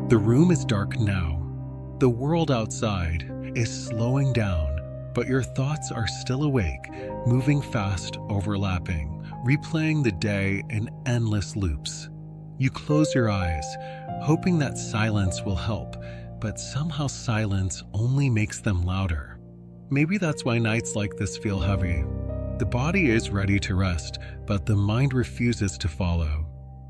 The room is dark now. The world outside is slowing down, but your thoughts are still awake, moving fast, overlapping, replaying the day in endless loops. You close your eyes, hoping that silence will help, but somehow silence only makes them louder. Maybe that's why nights like this feel heavy. The body is ready to rest, but the mind refuses to follow.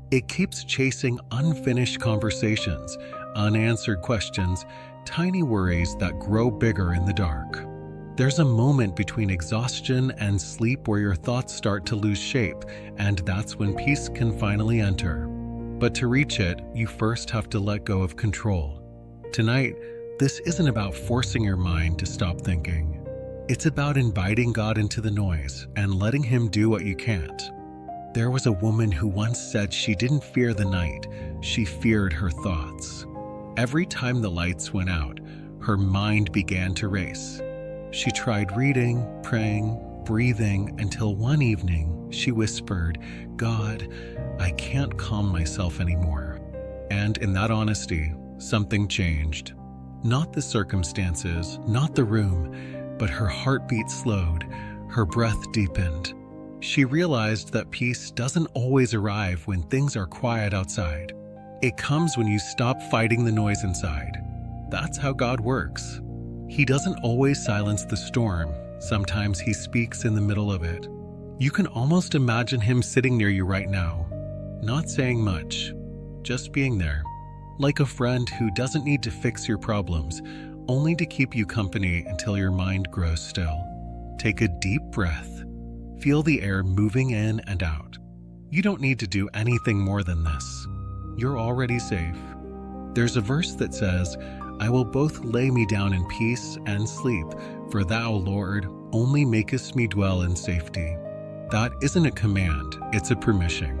It keeps chasing unfinished conversations, unanswered questions, tiny worries that grow bigger in the dark. There's a moment between exhaustion and sleep where your thoughts start to lose shape, and that's when peace can finally enter. But to reach it, you first have to let go of control. Tonight, this isn't about forcing your mind to stop thinking. It's about inviting God into the noise and letting Him do what you can't. There was a woman who once said she didn't fear the night, she feared her thoughts. Every time the lights went out, her mind began to race. She tried reading, praying, breathing, until one evening she whispered, "God, I can't calm myself anymore." And in that honesty, something changed. Not the circumstances, not the room, but her heartbeat slowed, her breath deepened. She realized that peace doesn't always arrive when things are quiet outside. It comes when you stop fighting the noise inside. That's how God works. He doesn't always silence the storm. Sometimes He speaks in the middle of it. You can almost imagine Him sitting near you right now, not saying much, just being there, like a friend who doesn't need to fix your problems, only to keep you company until your mind grows still. Take a deep breath. Feel the air moving in and out. You don't need to do anything more than this. You're already safe. There's a verse that says, "I will both lay me down in peace and sleep, for Thou, Lord, only makest me dwell in safety." That isn't a command, it's a permission.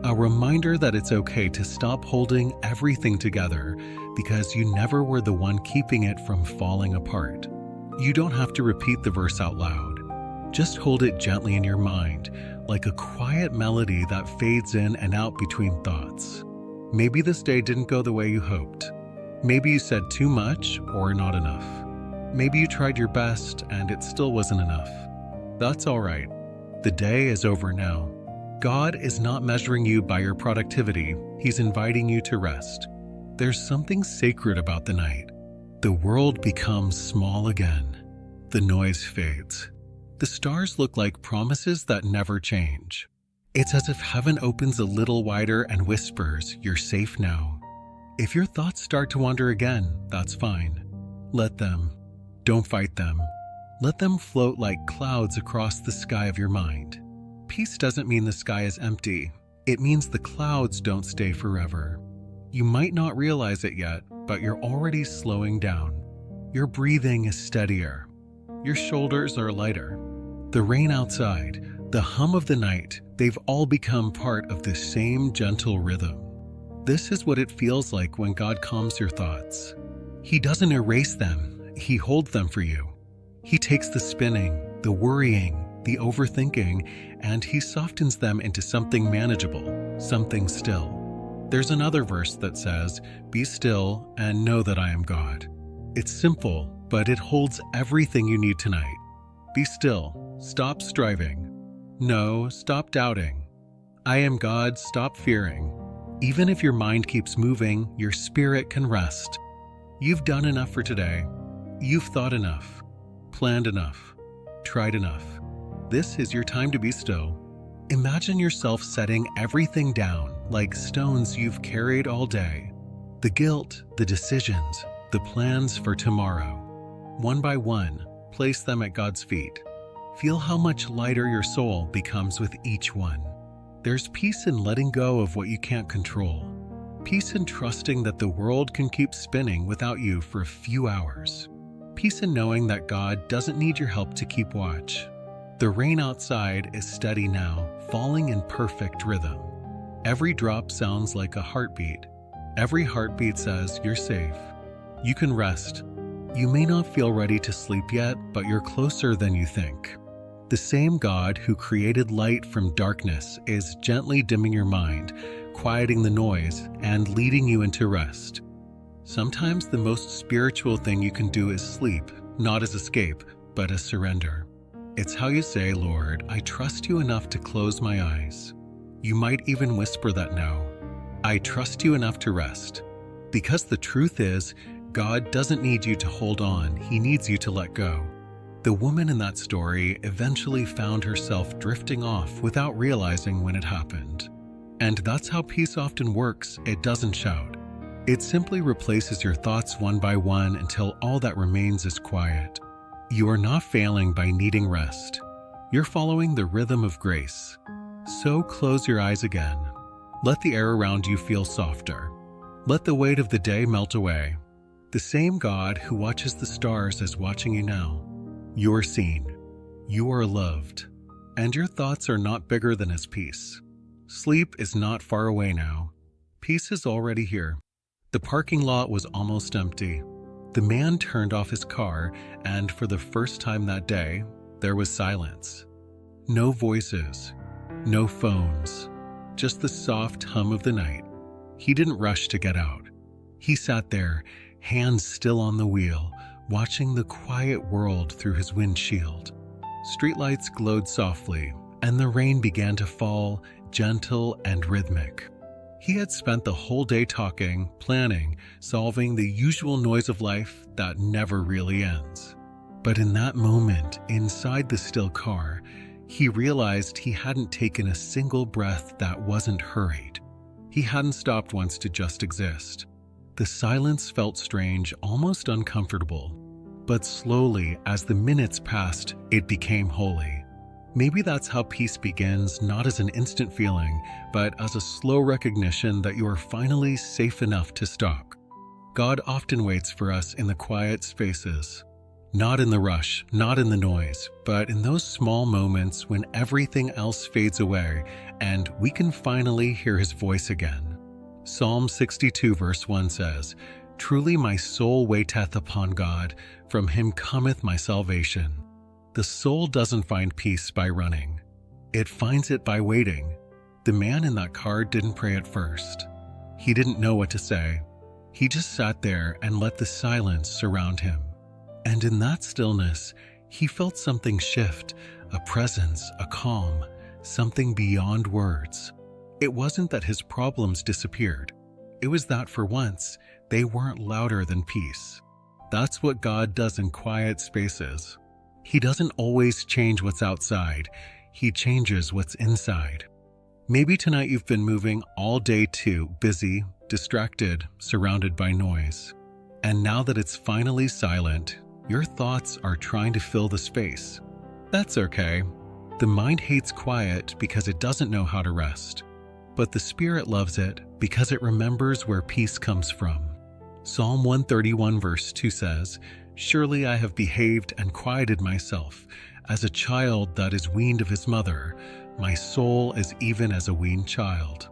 A reminder that it's okay to stop holding everything together because you never were the one keeping it from falling apart. You don't have to repeat the verse out loud. Just hold it gently in your mind, like a quiet melody that fades in and out between thoughts. Maybe this day didn't go the way you hoped. Maybe you said too much or not enough. Maybe you tried your best and it still wasn't enough. That's all right. The day is over now. God is not measuring you by your productivity. He's inviting you to rest. There's something sacred about the night. The world becomes small again. The noise fades. The stars look like promises that never change. It's as if heaven opens a little wider and whispers, "You're safe now." If your thoughts start to wander again, that's fine. Let them. Don't fight them. Let them float like clouds across the sky of your mind. Peace doesn't mean the sky is empty. It means the clouds don't stay forever. You might not realize it yet, but you're already slowing down. Your breathing is steadier. Your shoulders are lighter. The rain outside, the hum of the night, they've all become part of the same gentle rhythm. This is what it feels like when God calms your thoughts. He doesn't erase them, He holds them for you. He takes the spinning, the worrying, the overthinking, and He softens them into something manageable, something still. There's another verse that says, "Be still and know that I am God." It's simple, but it holds everything you need tonight. Be still. Stop striving. No, stop doubting. I am God. Stop fearing. Even if your mind keeps moving, your spirit can rest. You've done enough for today. You've thought enough, planned enough, tried enough. This is your time to be still. Imagine yourself setting everything down like stones you've carried all day. The guilt, the decisions, the plans for tomorrow. One by one, place them at God's feet. Feel how much lighter your soul becomes with each one. There's peace in letting go of what you can't control. Peace in trusting that the world can keep spinning without you for a few hours. Peace in knowing that God doesn't need your help to keep watch. The rain outside is steady now, falling in perfect rhythm. Every drop sounds like a heartbeat. Every heartbeat says you're safe. You can rest. You may not feel ready to sleep yet, but you're closer than you think. The same God who created light from darkness is gently dimming your mind, quieting the noise, and leading you into rest. Sometimes the most spiritual thing you can do is sleep, not as escape, but as surrender. It's how you say, Lord, I trust you enough to close my eyes. You might even whisper that now. I trust you enough to rest. Because the truth is, God doesn't need you to hold on, He needs you to let go. The woman in that story eventually found herself drifting off without realizing when it happened. And that's how peace often works. It doesn't shout. It simply replaces your thoughts one by one until all that remains is quiet. You are not failing by needing rest. You're following the rhythm of grace. So close your eyes again. Let the air around you feel softer. Let the weight of the day melt away. The same God who watches the stars is watching you now. You are seen. You are loved. And your thoughts are not bigger than His peace. Sleep is not far away now. Peace is already here. The parking lot was almost empty. The man turned off his car, and for the first time that day, there was silence. No voices, no phones, just the soft hum of the night. He didn't rush to get out. He sat there, hands still on the wheel, watching the quiet world through his windshield. Streetlights glowed softly, and the rain began to fall, gentle and rhythmic. He had spent the whole day talking, planning, solving the usual noise of life that never really ends. But in that moment, inside the still car, he realized he hadn't taken a single breath that wasn't hurried. He hadn't stopped once to just exist. The silence felt strange, almost uncomfortable. But slowly, as the minutes passed, it became holy. Maybe that's how peace begins, not as an instant feeling, but as a slow recognition that you are finally safe enough to stop. God often waits for us in the quiet spaces. Not in the rush, not in the noise, but in those small moments when everything else fades away and we can finally hear His voice again. Psalm 62 verse 1 says, "Truly my soul waiteth upon God, from Him cometh my salvation." The soul doesn't find peace by running. It finds it by waiting. The man in that car didn't pray at first. He didn't know what to say. He just sat there and let the silence surround him. And in that stillness, he felt something shift, a presence, a calm, something beyond words. It wasn't that his problems disappeared. It was that for once, they weren't louder than peace. That's what God does in quiet spaces. He doesn't always change what's outside. He changes what's inside. Maybe tonight you've been moving all day too, busy, distracted, surrounded by noise. And now that it's finally silent, your thoughts are trying to fill the space. That's okay. The mind hates quiet because it doesn't know how to rest. But the spirit loves it because it remembers where peace comes from. Psalm 131 verse 2 says, "Surely I have behaved and quieted myself, as a child that is weaned of his mother. My soul is even as a weaned child."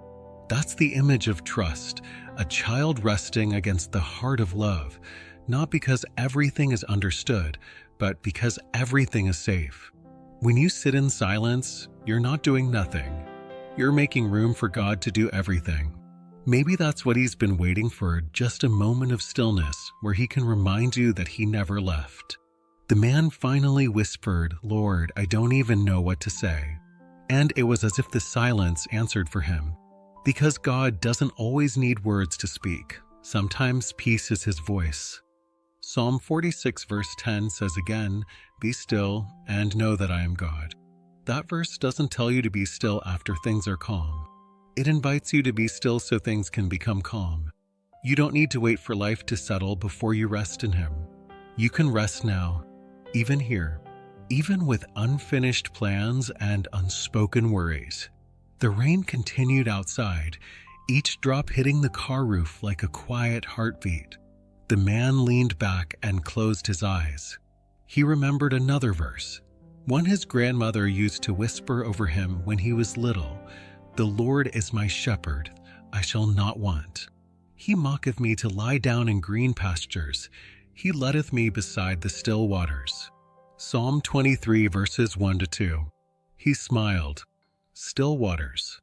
That's the image of trust, a child resting against the heart of love, not because everything is understood, but because everything is safe. When you sit in silence, you're not doing nothing. You're making room for God to do everything. Maybe that's what He's been waiting for, just a moment of stillness where He can remind you that He never left. The man finally whispered, "Lord, I don't even know what to say." And it was as if the silence answered for him. Because God doesn't always need words to speak. Sometimes peace is His voice. Psalm 46 verse 10 says again, "Be still and know that I am God." That verse doesn't tell you to be still after things are calm. It invites you to be still so things can become calm. You don't need to wait for life to settle before you rest in Him. You can rest now, even here, even with unfinished plans and unspoken worries. The rain continued outside, each drop hitting the car roof like a quiet heartbeat. The man leaned back and closed his eyes. He remembered another verse, one his grandmother used to whisper over him when he was little. "The Lord is my shepherd, I shall not want. He maketh me to lie down in green pastures. He leadeth me beside the still waters." Psalm 23 verses 1 to 2. He smiled. Still waters.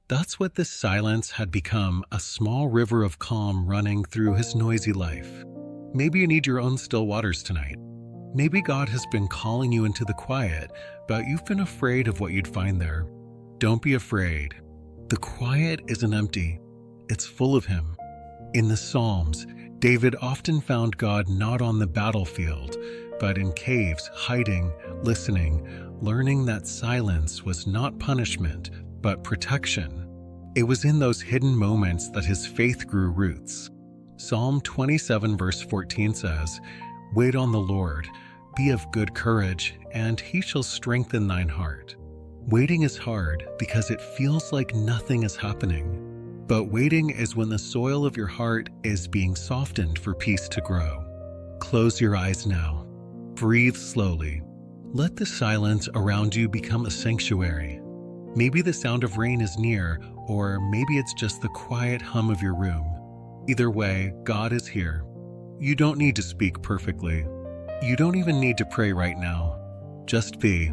That's what this silence had become, a small river of calm running through his noisy life. Maybe you need your own still waters tonight. Maybe God has been calling you into the quiet, but you've been afraid of what you'd find there. Don't be afraid. The quiet isn't empty. It's full of Him. In the Psalms, David often found God not on the battlefield, but in caves, hiding, listening, learning that silence was not punishment, but protection. It was in those hidden moments that his faith grew roots. Psalm 27 verse 14 says, "Wait on the Lord, be of good courage, and He shall strengthen thine heart." Waiting is hard because it feels like nothing is happening. But waiting is when the soil of your heart is being softened for peace to grow. Close your eyes now. Breathe slowly. Let the silence around you become a sanctuary. Maybe the sound of rain is near, or maybe it's just the quiet hum of your room. Either way, God is here. You don't need to speak perfectly. You don't even need to pray right now. Just be.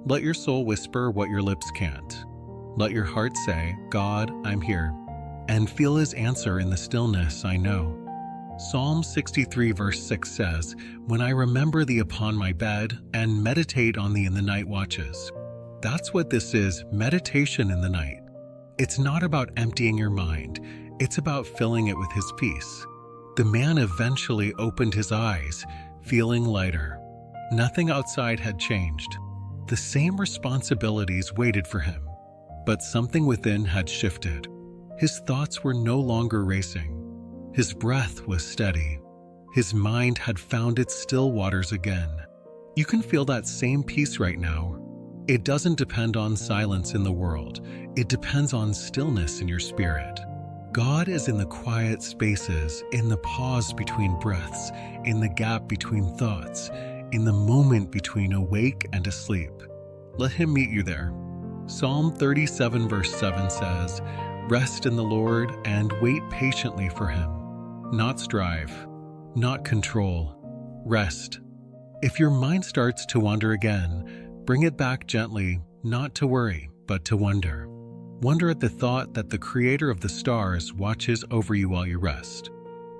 Let your soul whisper what your lips can't. Let your heart say, "God, I'm here," and feel His answer in the stillness, I know. Psalm 63 verse 6 says, "When I remember Thee upon my bed and meditate on Thee in the night watches." That's what this is, meditation in the night. It's not about emptying your mind. It's about filling it with His peace. The man eventually opened his eyes, feeling lighter. Nothing outside had changed. The same responsibilities waited for him, but something within had shifted. His thoughts were no longer racing. His breath was steady. His mind had found its still waters again. You can feel that same peace right now. It doesn't depend on silence in the world. It depends on stillness in your spirit. God is in the quiet spaces, in the pause between breaths, in the gap between thoughts, in the moment between awake and asleep. Let Him meet you there. Psalm 37 verse 7 says, "Rest in the Lord and wait patiently for Him." Not strive, not control. Rest. If your mind starts to wander again, bring it back gently, not to worry, but to wonder. Wonder at the thought that the Creator of the stars watches over you while you rest.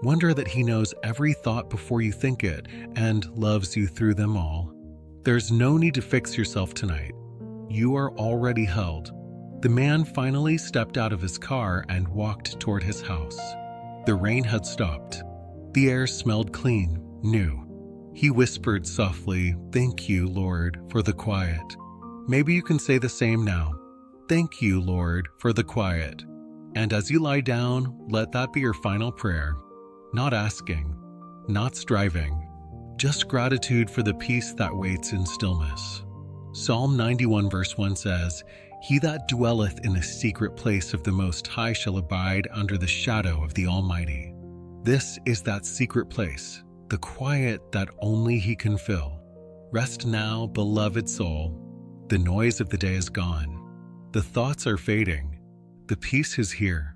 Wonder that He knows every thought before you think it and loves you through them all. There's no need to fix yourself tonight. You are already held. The man finally stepped out of his car and walked toward his house. The rain had stopped. The air smelled clean, new. He whispered softly, "Thank you, Lord, for the quiet." Maybe you can say the same now. Thank you, Lord, for the quiet. And as you lie down, let that be your final prayer. Not asking, not striving, just gratitude for the peace that waits in stillness. Psalm 91 verse 1 says, "He that dwelleth in the secret place of the Most High shall abide under the shadow of the Almighty." This is that secret place, the quiet that only He can fill. Rest now, beloved soul. The noise of the day is gone. The thoughts are fading. The peace is here.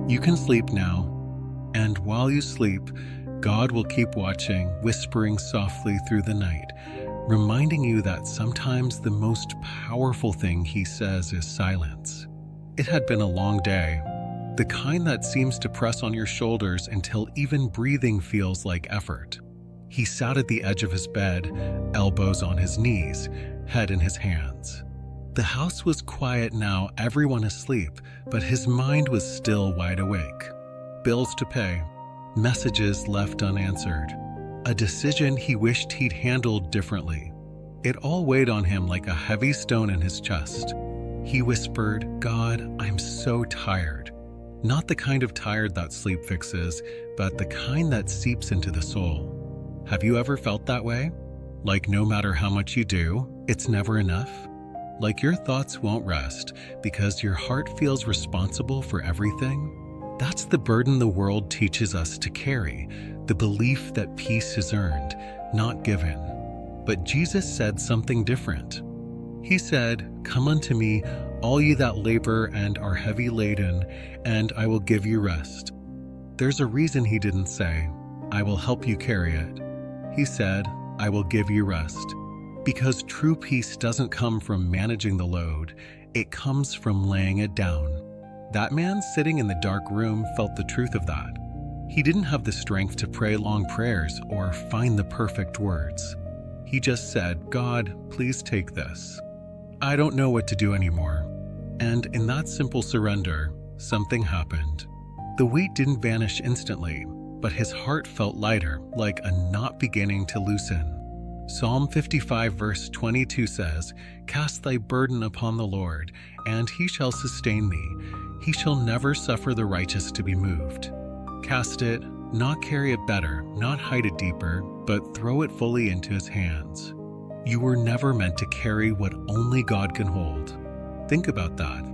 You can sleep now. And while you sleep, God will keep watching, whispering softly through the night, reminding you that sometimes the most powerful thing He says is silence. It had been a long day, the kind that seems to press on your shoulders until even breathing feels like effort. He sat at the edge of his bed, elbows on his knees, head in his hands. The house was quiet now, everyone asleep, but his mind was still wide awake. Bills to pay, messages left unanswered, a decision he wished he'd handled differently. It all weighed on him like a heavy stone in his chest. He whispered, "God, I'm so tired." Not the kind of tired that sleep fixes, but the kind that seeps into the soul. Have you ever felt that way? Like no matter how much you do, it's never enough? Like your thoughts won't rest because your heart feels responsible for everything? That's the burden the world teaches us to carry, the belief that peace is earned, not given. But Jesus said something different. He said, "Come unto me, all ye that labor and are heavy laden, and I will give you rest." There's a reason He didn't say, "I will help you carry it." He said, "I will give you rest." Because true peace doesn't come from managing the load, it comes from laying it down. That man sitting in the dark room felt the truth of that. He didn't have the strength to pray long prayers or find the perfect words. He just said, "God, please take this. I don't know what to do anymore." And in that simple surrender, something happened. The weight didn't vanish instantly, but his heart felt lighter, like a knot beginning to loosen. Psalm 55 verse 22 says, "Cast thy burden upon the Lord, and he shall sustain thee. He shall never suffer the righteous to be moved." Cast it, not carry it better, not hide it deeper, but throw it fully into his hands. You were never meant to carry what only God can hold. Think about that.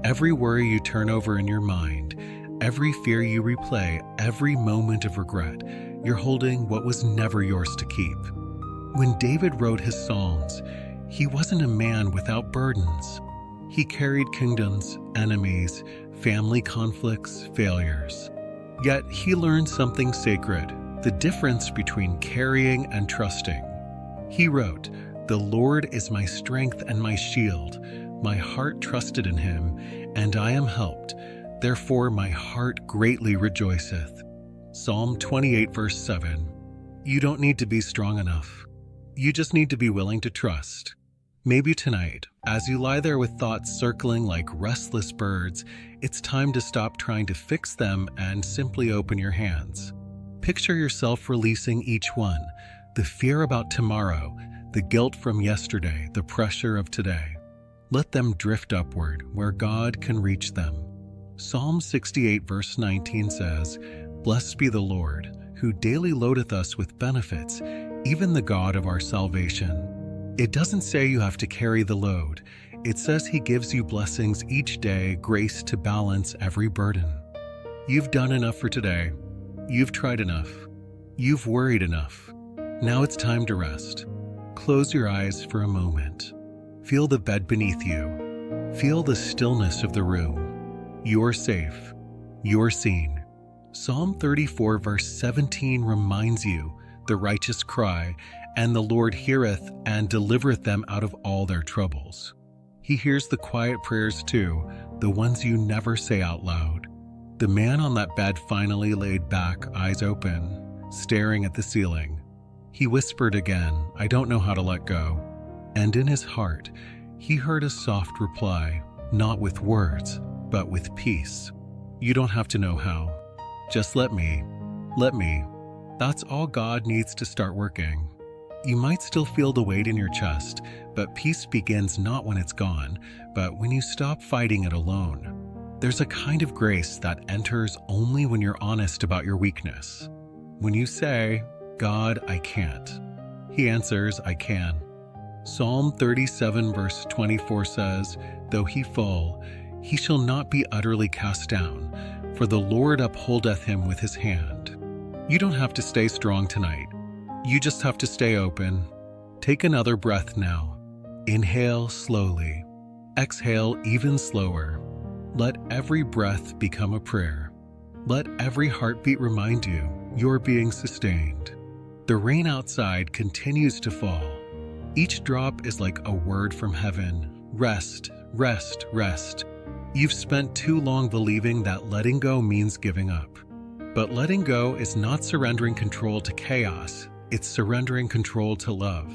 Every worry you turn over in your mind, every fear you replay, every moment of regret, you're holding what was never yours to keep. When David wrote his Psalms, he wasn't a man without burdens. He carried kingdoms, enemies, family conflicts, failures. Yet he learned something sacred, the difference between carrying and trusting. He wrote, "The Lord is my strength and my shield. My heart trusted in him, and I am helped. Therefore my heart greatly rejoiceth." Psalm 28 verse 7. You don't need to be strong enough. You just need to be willing to trust. Maybe tonight, as you lie there with thoughts circling like restless birds, it's time to stop trying to fix them and simply open your hands. Picture yourself releasing each one, the fear about tomorrow, the guilt from yesterday, the pressure of today. Let them drift upward where God can reach them. Psalm 68 verse 19 says, "Blessed be the Lord, who daily loadeth us with benefits, even the God of our salvation." It doesn't say you have to carry the load. It says he gives you blessings each day, grace to balance every burden. You've done enough for today. You've tried enough. You've worried enough. Now it's time to rest. Close your eyes for a moment. Feel the bed beneath you. Feel the stillness of the room. You're safe. You're seen. Psalm 34 verse 17 reminds you, "The righteous cry, and the Lord heareth and delivereth them out of all their troubles." He hears the quiet prayers too, the ones you never say out loud. The man on that bed finally laid back, eyes open, staring at the ceiling. He whispered again, "I don't know how to let go." And in his heart, he heard a soft reply, not with words, but with peace. "You don't have to know how. Just let me. Let me." That's all God needs to start working. You might still feel the weight in your chest, but peace begins not when it's gone, but when you stop fighting it alone. There's a kind of grace that enters only when you're honest about your weakness. When you say, "God, I can't," he answers, "I can." Psalm 37 verse 24 says, "Though he fall, he shall not be utterly cast down, for the Lord upholdeth him with his hand." You don't have to stay strong tonight. You just have to stay open. Take another breath now. Inhale slowly. Exhale even slower. Let every breath become a prayer. Let every heartbeat remind you you're being sustained. The rain outside continues to fall. Each drop is like a word from heaven. Rest, rest, rest. You've spent too long believing that letting go means giving up. But letting go is not surrendering control to chaos. It's surrendering control to love.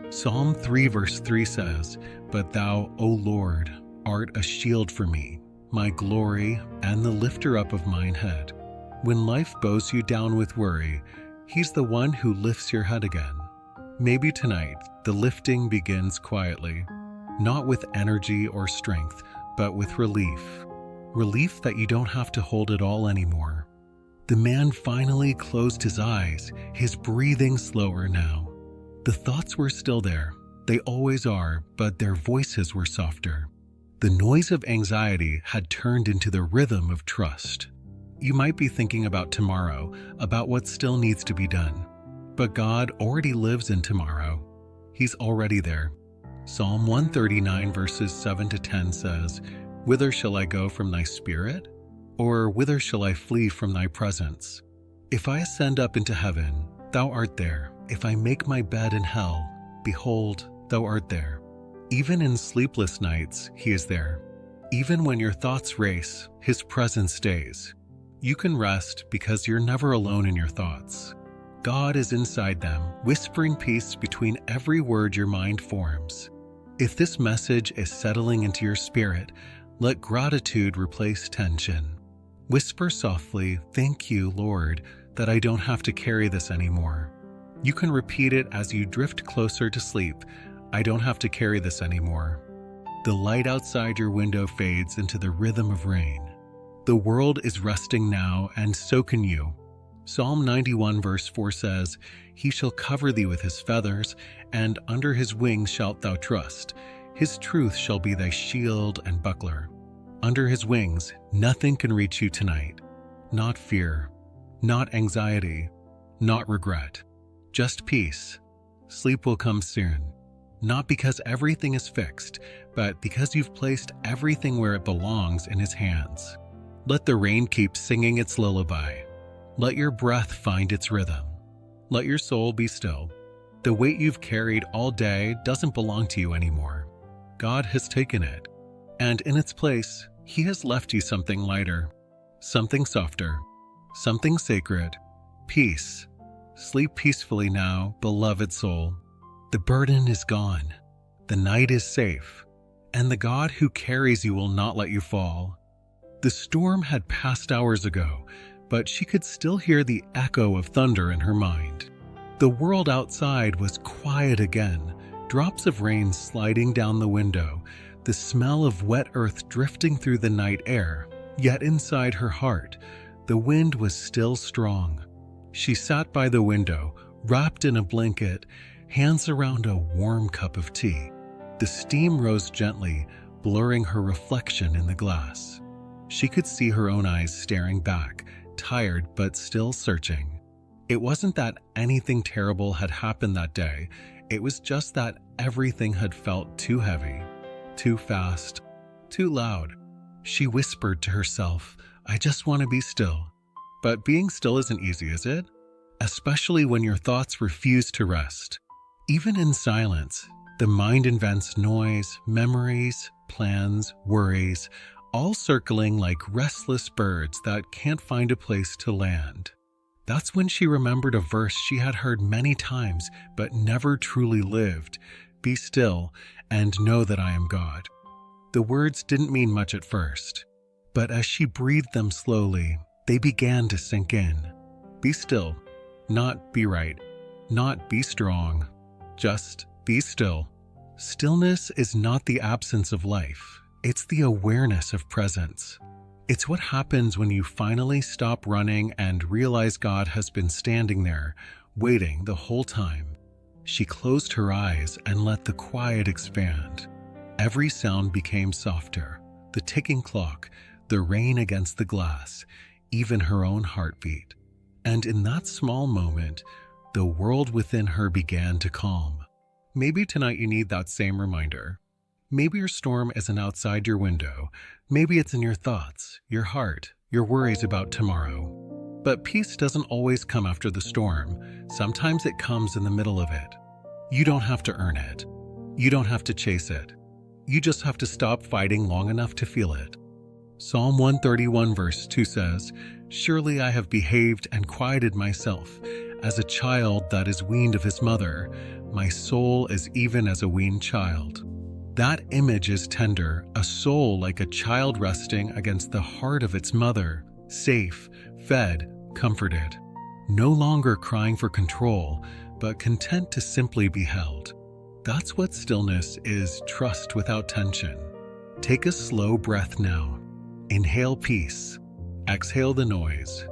Psalm 3 verse 3 says, "But thou, O Lord, art a shield for me, my glory, and the lifter up of mine head." When life bows you down with worry, he's the one who lifts your head again. Maybe tonight, the lifting begins quietly, not with energy or strength, but with relief. Relief that you don't have to hold it all anymore. The man finally closed his eyes, his breathing slower now. The thoughts were still there. They always are, but their voices were softer. The noise of anxiety had turned into the rhythm of trust. You might be thinking about tomorrow, about what still needs to be done. But God already lives in tomorrow. He's already there. Psalm 139 verses 7 to 10 says, "Whither shall I go from thy spirit? Or whither shall I flee from thy presence? If I ascend up into heaven, thou art there. If I make my bed in hell, behold, thou art there." Even in sleepless nights, he is there. Even when your thoughts race, His presence stays. You can rest because you're never alone in your thoughts. God is inside them, whispering peace between every word your mind forms. If this message is settling into your spirit, let gratitude replace tension. Whisper softly, "Thank you, Lord, that I don't have to carry this anymore." You can repeat it as you drift closer to sleep. "I don't have to carry this anymore." The light outside your window fades into the rhythm of rain. The world is resting now, and so can you. Psalm 91 verse 4 says, "He shall cover thee with his feathers, and under his wings shalt thou trust. His truth shall be thy shield and buckler." Under his wings, nothing can reach you tonight. Not fear, not anxiety, not regret. Just peace. Sleep will come soon. Not because everything is fixed, but because you've placed everything where it belongs in his hands. Let the rain keep singing its lullaby. Let your breath find its rhythm. Let your soul be still. The weight you've carried all day doesn't belong to you anymore. God has taken it, and in its place, He has left you something lighter, something softer, something sacred. Peace. Sleep peacefully now, beloved soul. The burden is gone. The night is safe, and the God who carries you will not let you fall. The storm had passed hours ago, but she could still hear the echo of thunder in her mind. The world outside was quiet again, drops of rain sliding down the window, the smell of wet earth drifting through the night air. Yet inside her heart, the wind was still strong. She sat by the window, wrapped in a blanket, hands around a warm cup of tea. The steam rose gently, blurring her reflection in the glass. She could see her own eyes staring back, tired but still searching. It wasn't that anything terrible had happened that day. It was just that everything had felt too heavy, too fast, too loud. She whispered to herself, "I just want to be still." But being still isn't easy, is it? Especially when your thoughts refuse to rest. Even in silence, the mind invents noise, memories, plans, worries, all circling like restless birds that can't find a place to land. That's when she remembered a verse she had heard many times but never truly lived. "Be still and know that I am God." The words didn't mean much at first, but as she breathed them slowly, they began to sink in. Be still, not be right, not be strong, just be still. Stillness is not the absence of life. It's the awareness of presence. It's what happens when you finally stop running and realize God has been standing there, waiting the whole time. She closed her eyes and let the quiet expand. Every sound became softer, the ticking clock, the rain against the glass, even her own heartbeat. And in that small moment, the world within her began to calm. Maybe tonight you need that same reminder. Maybe your storm isn't outside your window. Maybe it's in your thoughts, your heart, your worries about tomorrow. But peace doesn't always come after the storm. Sometimes it comes in the middle of it. You don't have to earn it. You don't have to chase it. You just have to stop fighting long enough to feel it. Psalm 131 verse 2 says, "Surely I have behaved and quieted myself as a child that is weaned of his mother. My soul is even as a weaned child." That image is tender, a soul like a child resting against the heart of its mother, safe, fed, comforted. No longer crying for control, but content to simply be held. That's what stillness is, trust without tension. Take a slow breath now. Inhale peace. Exhale the noise.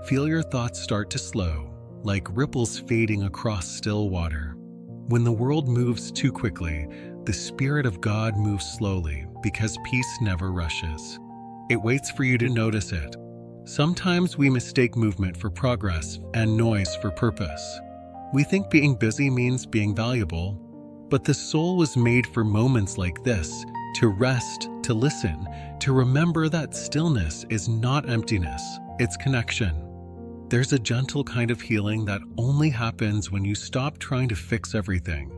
Feel your thoughts start to slow, like ripples fading across still water. When the world moves too quickly, the Spirit of God moves slowly because peace never rushes. It waits for you to notice it. Sometimes we mistake movement for progress and noise for purpose. We think being busy means being valuable, but the soul was made for moments like this, to rest, to listen, to remember that stillness is not emptiness, it's connection. There's a gentle kind of healing that only happens when you stop trying to fix everything.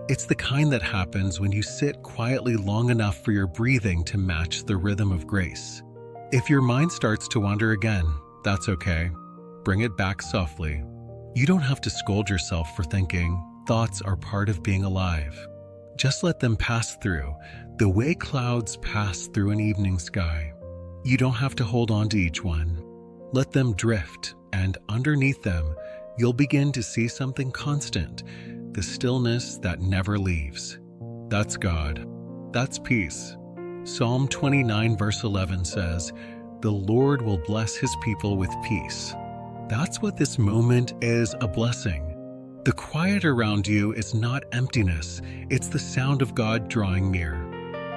It's the kind that happens when you sit quietly long enough for your breathing to match the rhythm of grace. If your mind starts to wander again, that's okay. Bring it back softly. You don't have to scold yourself for thinking. Thoughts are part of being alive. Just let them pass through, the way clouds pass through an evening sky. You don't have to hold on to each one. Let them drift, and underneath them, you'll begin to see something constant, the stillness that never leaves. That's God. That's peace. Psalm 29 verse 11 says, "The Lord will bless his people with peace." That's what this moment is, a blessing. The quiet around you is not emptiness, it's the sound of God drawing near.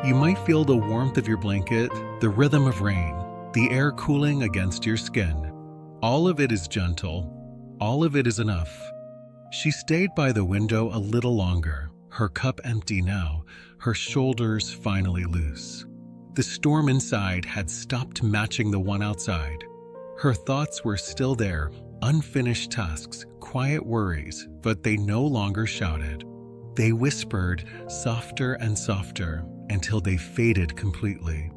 You might feel the warmth of your blanket, the rhythm of rain, the air cooling against your skin. All of it is gentle, all of it is enough. She stayed by the window a little longer, her cup empty now, her shoulders finally loose. The storm inside had stopped matching the one outside. Her thoughts were still there, unfinished tasks, quiet worries, but they no longer shouted. They whispered softer and softer until they faded completely.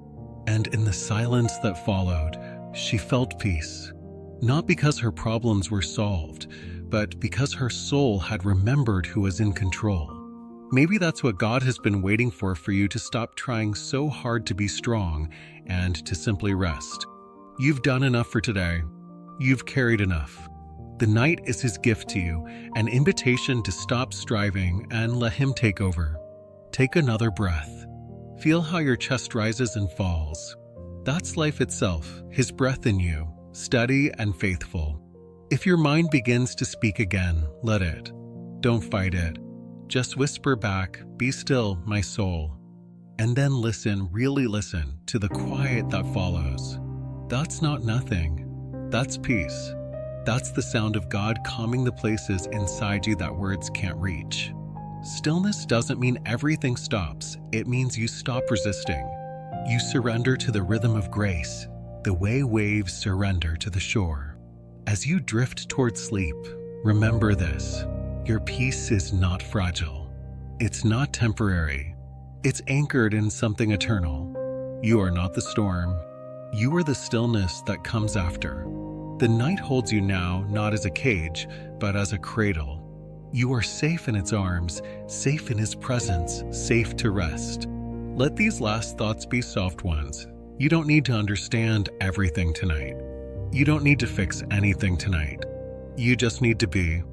And in the silence that followed, she felt peace. Not because her problems were solved, but because her soul had remembered who was in control. Maybe that's what God has been waiting for you to stop trying so hard to be strong and to simply rest. You've done enough for today. You've carried enough. The night is his gift to you, an invitation to stop striving and let him take over. Take another breath. Feel how your chest rises and falls. That's life itself, his breath in you, steady and faithful. If your mind begins to speak again, let it. Don't fight it. Just whisper back, "Be still, my soul." And then listen, really listen, to the quiet that follows. That's not nothing. That's peace. That's the sound of God calming the places inside you that words can't reach. Stillness doesn't mean everything stops. It means you stop resisting. You surrender to the rhythm of grace, the way waves surrender to the shore. As you drift toward sleep, remember this. Your peace is not fragile. It's not temporary. It's anchored in something eternal. You are not the storm. You are the stillness that comes after. The night holds you now not as a cage, but as a cradle. You are safe in its arms, safe in his presence, safe to rest. Let these last thoughts be soft ones. You don't need to understand everything tonight. You don't need to fix anything tonight. You just need to be,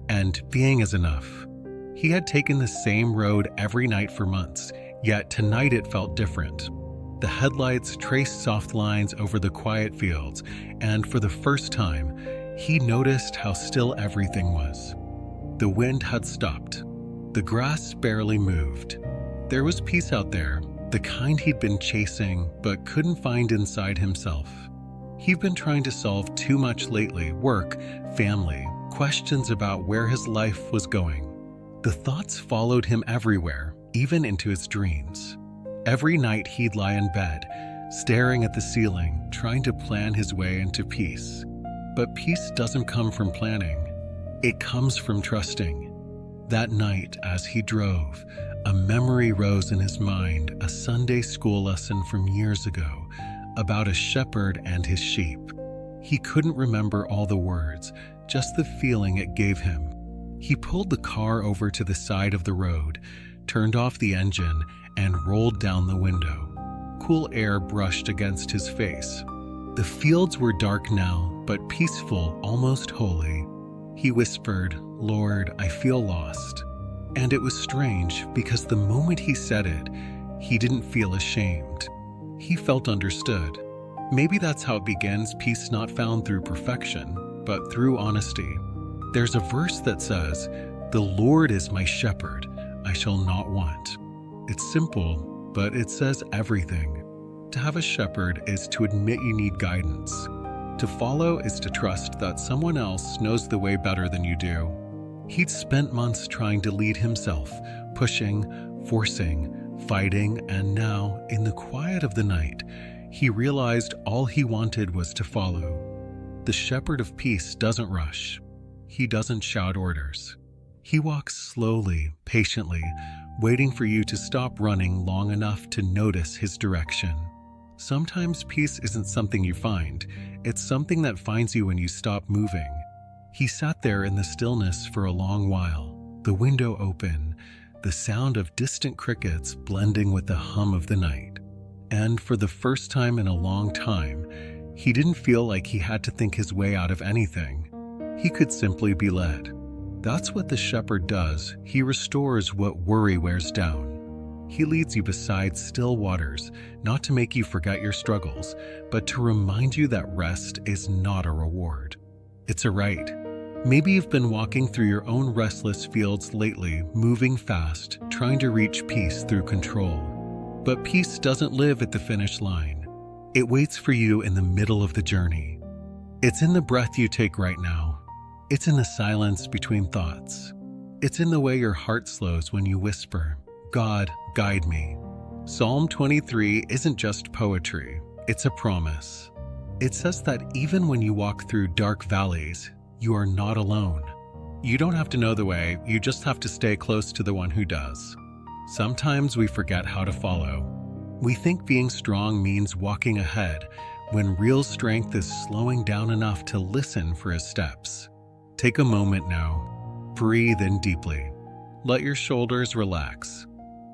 and being is enough. He had taken the same road every night for months, yet tonight it felt different. The headlights traced soft lines over the quiet fields, and for the first time, he noticed how still everything was. The wind had stopped. The grass barely moved. There was peace out there, the kind he'd been chasing but couldn't find inside himself. He'd been trying to solve too much lately: work, family, questions about where his life was going. The thoughts followed him everywhere, even into his dreams. Every night he'd lie in bed, staring at the ceiling, trying to plan his way into peace. But peace doesn't come from planning. It comes from trusting. That night, as he drove, a memory rose in his mind, a Sunday school lesson from years ago about a shepherd and his sheep. He couldn't remember all the words, just the feeling it gave him. He pulled the car over to the side of the road, turned off the engine, and rolled down the window. Cool air brushed against his face. The fields were dark now, but peaceful, almost holy. He whispered, "Lord, I feel lost." And it was strange because the moment he said it, he didn't feel ashamed. He felt understood. Maybe that's how it begins, peace not found through perfection, but through honesty. There's a verse that says, "The Lord is my shepherd, I shall not want." It's simple, but it says everything. To have a shepherd is to admit you need guidance. To follow is to trust that someone else knows the way better than you do. He'd spent months trying to lead himself, pushing, forcing, fighting, and now, in the quiet of the night, he realized all he wanted was to follow. The shepherd of peace doesn't rush. He doesn't shout orders. He walks slowly, patiently, waiting for you to stop running long enough to notice his direction. Sometimes peace isn't something you find, it's something that finds you when you stop moving. He sat there in the stillness for a long while, the window open, the sound of distant crickets blending with the hum of the night. And for the first time in a long time, he didn't feel like he had to think his way out of anything. He could simply be led. That's what the shepherd does. He restores what worry wears down. He leads you beside still waters, not to make you forget your struggles, but to remind you that rest is not a reward. It's a right. Maybe you've been walking through your own restless fields lately, moving fast, trying to reach peace through control. But peace doesn't live at the finish line. It waits for you in the middle of the journey. It's in the breath you take right now. It's in the silence between thoughts. It's in the way your heart slows when you whisper, "God, guide me." Psalm 23 isn't just poetry, it's a promise. It says that even when you walk through dark valleys, you are not alone. You don't have to know the way, you just have to stay close to the one who does. Sometimes we forget how to follow. We think being strong means walking ahead, when real strength is slowing down enough to listen for his steps. Take a moment now. Breathe in deeply. Let your shoulders relax.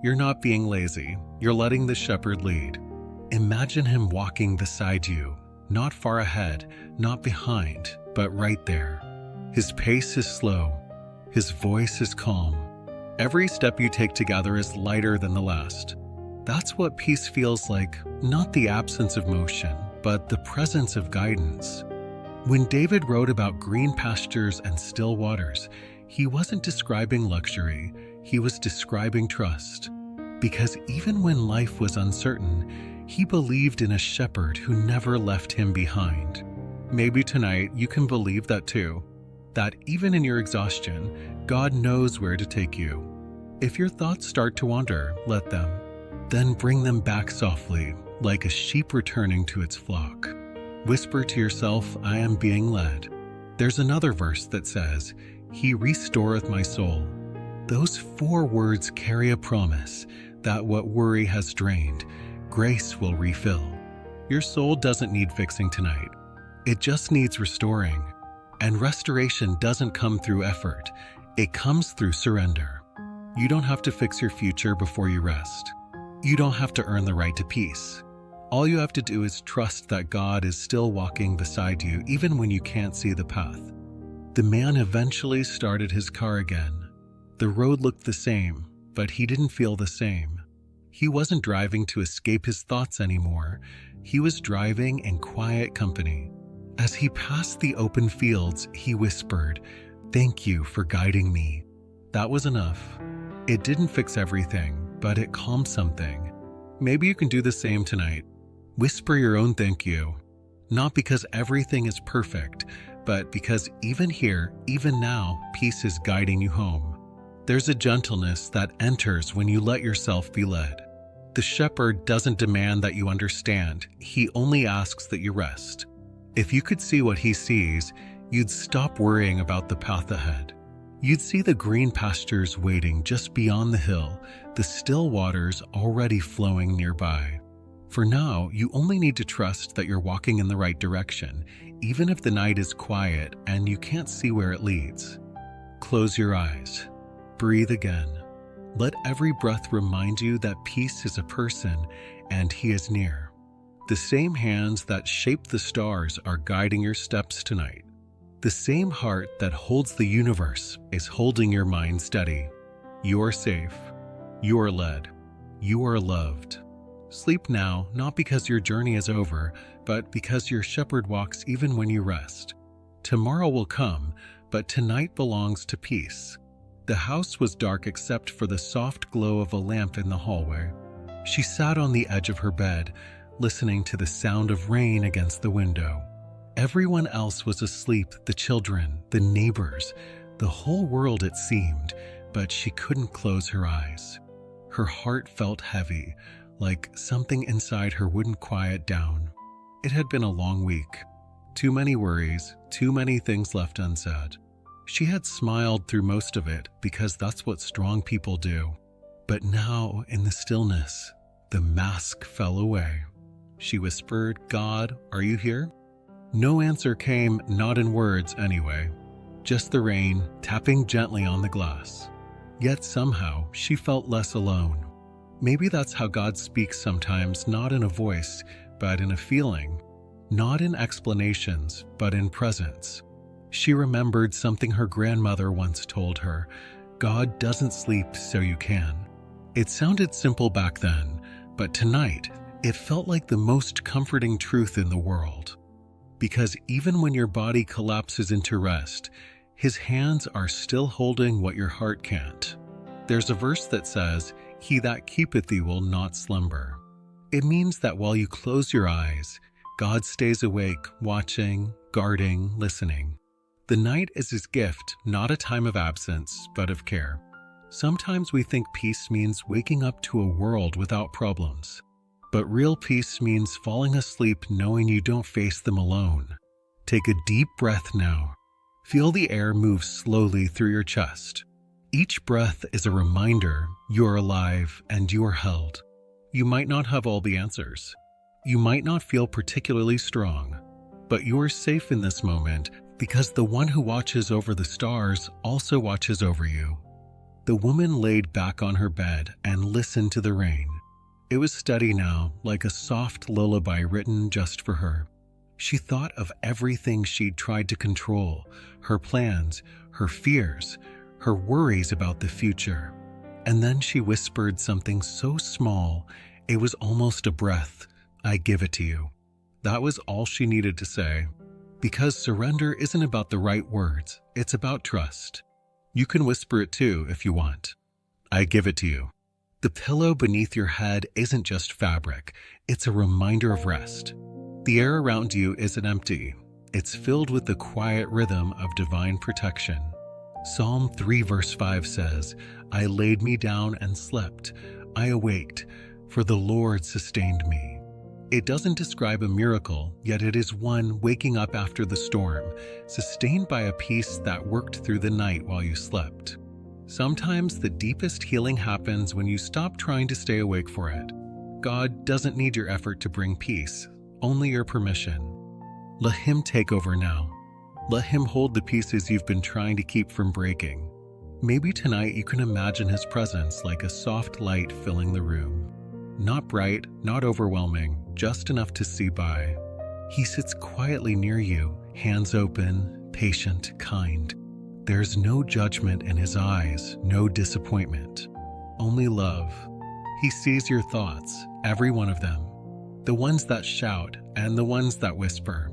You're not being lazy, you're letting the shepherd lead. Imagine him walking beside you, not far ahead, not behind, but right there. His pace is slow. His voice is calm. Every step you take together is lighter than the last. That's what peace feels like, not the absence of motion, but the presence of guidance. When David wrote about green pastures and still waters, he wasn't describing luxury, he was describing trust. Because even when life was uncertain, he believed in a shepherd who never left him behind. Maybe tonight you can believe that too, that even in your exhaustion, God knows where to take you. If your thoughts start to wander, let them. Then bring them back softly, like a sheep returning to its flock. Whisper to yourself, "I am being led." There's another verse that says, "He restoreth my soul." Those 4 words carry a promise that what worry has drained, grace will refill. Your soul doesn't need fixing tonight. It just needs restoring. And restoration doesn't come through effort. It comes through surrender. You don't have to fix your future before you rest. You don't have to earn the right to peace. All you have to do is trust that God is still walking beside you even when you can't see the path. The man eventually started his car again. The road looked the same, but he didn't feel the same. He wasn't driving to escape his thoughts anymore. He was driving in quiet company. As he passed the open fields, he whispered, "Thank you for guiding me." That was enough. It didn't fix everything, but it calmed something. Maybe you can do the same tonight. Whisper your own thank you. Not because everything is perfect, but because even here, even now, peace is guiding you home. There's a gentleness that enters when you let yourself be led. The shepherd doesn't demand that you understand, he only asks that you rest. If you could see what he sees, you'd stop worrying about the path ahead. You'd see the green pastures waiting just beyond the hill, the still waters already flowing nearby. For now, you only need to trust that you're walking in the right direction, even if the night is quiet and you can't see where it leads. Close your eyes. Breathe again. Let every breath remind you that peace is a person and he is near. The same hands that shape the stars are guiding your steps tonight. The same heart that holds the universe is holding your mind steady. You are safe. You are led. You are loved. Sleep now, not because your journey is over, but because your shepherd walks even when you rest. Tomorrow will come, but tonight belongs to peace. The house was dark except for the soft glow of a lamp in the hallway. She sat on the edge of her bed, listening to the sound of rain against the window. Everyone else was asleep, the children, the neighbors, the whole world it seemed, but she couldn't close her eyes. Her heart felt heavy, like something inside her wouldn't quiet down. It had been a long week. Too many worries, too many things left unsaid. She had smiled through most of it because that's what strong people do. But now, in the stillness, the mask fell away. She whispered, "God, are you here?" No answer came, not in words anyway. Just the rain tapping gently on the glass. Yet somehow, she felt less alone. Maybe that's how God speaks sometimes, not in a voice, but in a feeling. Not in explanations, but in presence. She remembered something her grandmother once told her: God doesn't sleep so you can. It sounded simple back then, but tonight, it felt like the most comforting truth in the world. Because even when your body collapses into rest, His hands are still holding what your heart can't. There's a verse that says, "He that keepeth thee will not slumber." It means that while you close your eyes, God stays awake, watching, guarding, listening. The night is His gift, not a time of absence, but of care. Sometimes we think peace means waking up to a world without problems. But real peace means falling asleep knowing you don't face them alone. Take a deep breath now. Feel the air move slowly through your chest. Each breath is a reminder you're alive and you're held. You might not have all the answers. You might not feel particularly strong. But you're safe in this moment because the one who watches over the stars also watches over you. The woman laid back on her bed and listened to the rain. It was steady now, like a soft lullaby written just for her. She thought of everything she'd tried to control, her plans, her fears, her worries about the future. And then she whispered something so small, it was almost a breath. "I give it to you." That was all she needed to say. Because surrender isn't about the right words, it's about trust. You can whisper it too if you want. "I give it to you." The pillow beneath your head isn't just fabric, it's a reminder of rest. The air around you isn't empty, it's filled with the quiet rhythm of divine protection. Psalm 3 verse 5 says, "I laid me down and slept, I awaked, for the Lord sustained me." It doesn't describe a miracle, yet it is one waking up after the storm, sustained by a peace that worked through the night while you slept. Sometimes the deepest healing happens when you stop trying to stay awake for it. God doesn't need your effort to bring peace, only your permission. Let Him take over now. Let Him hold the pieces you've been trying to keep from breaking. Maybe tonight you can imagine His presence like a soft light filling the room. Not bright, not overwhelming, just enough to see by. He sits quietly near you, hands open, patient, kind. There's no judgment in His eyes, no disappointment, only love. He sees your thoughts, every one of them, the ones that shout and the ones that whisper.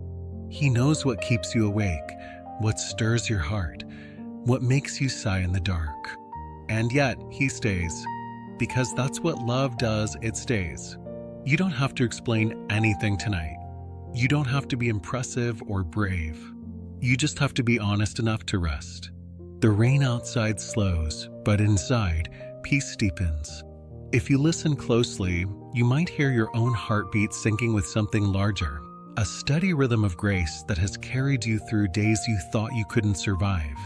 He knows what keeps you awake, what stirs your heart, what makes you sigh in the dark. And yet, He stays. Because that's what love does, it stays. You don't have to explain anything tonight. You don't have to be impressive or brave. You just have to be honest enough to rest. The rain outside slows, but inside, peace deepens. If you listen closely, you might hear your own heartbeat syncing with something larger, a steady rhythm of grace that has carried you through days you thought you couldn't survive.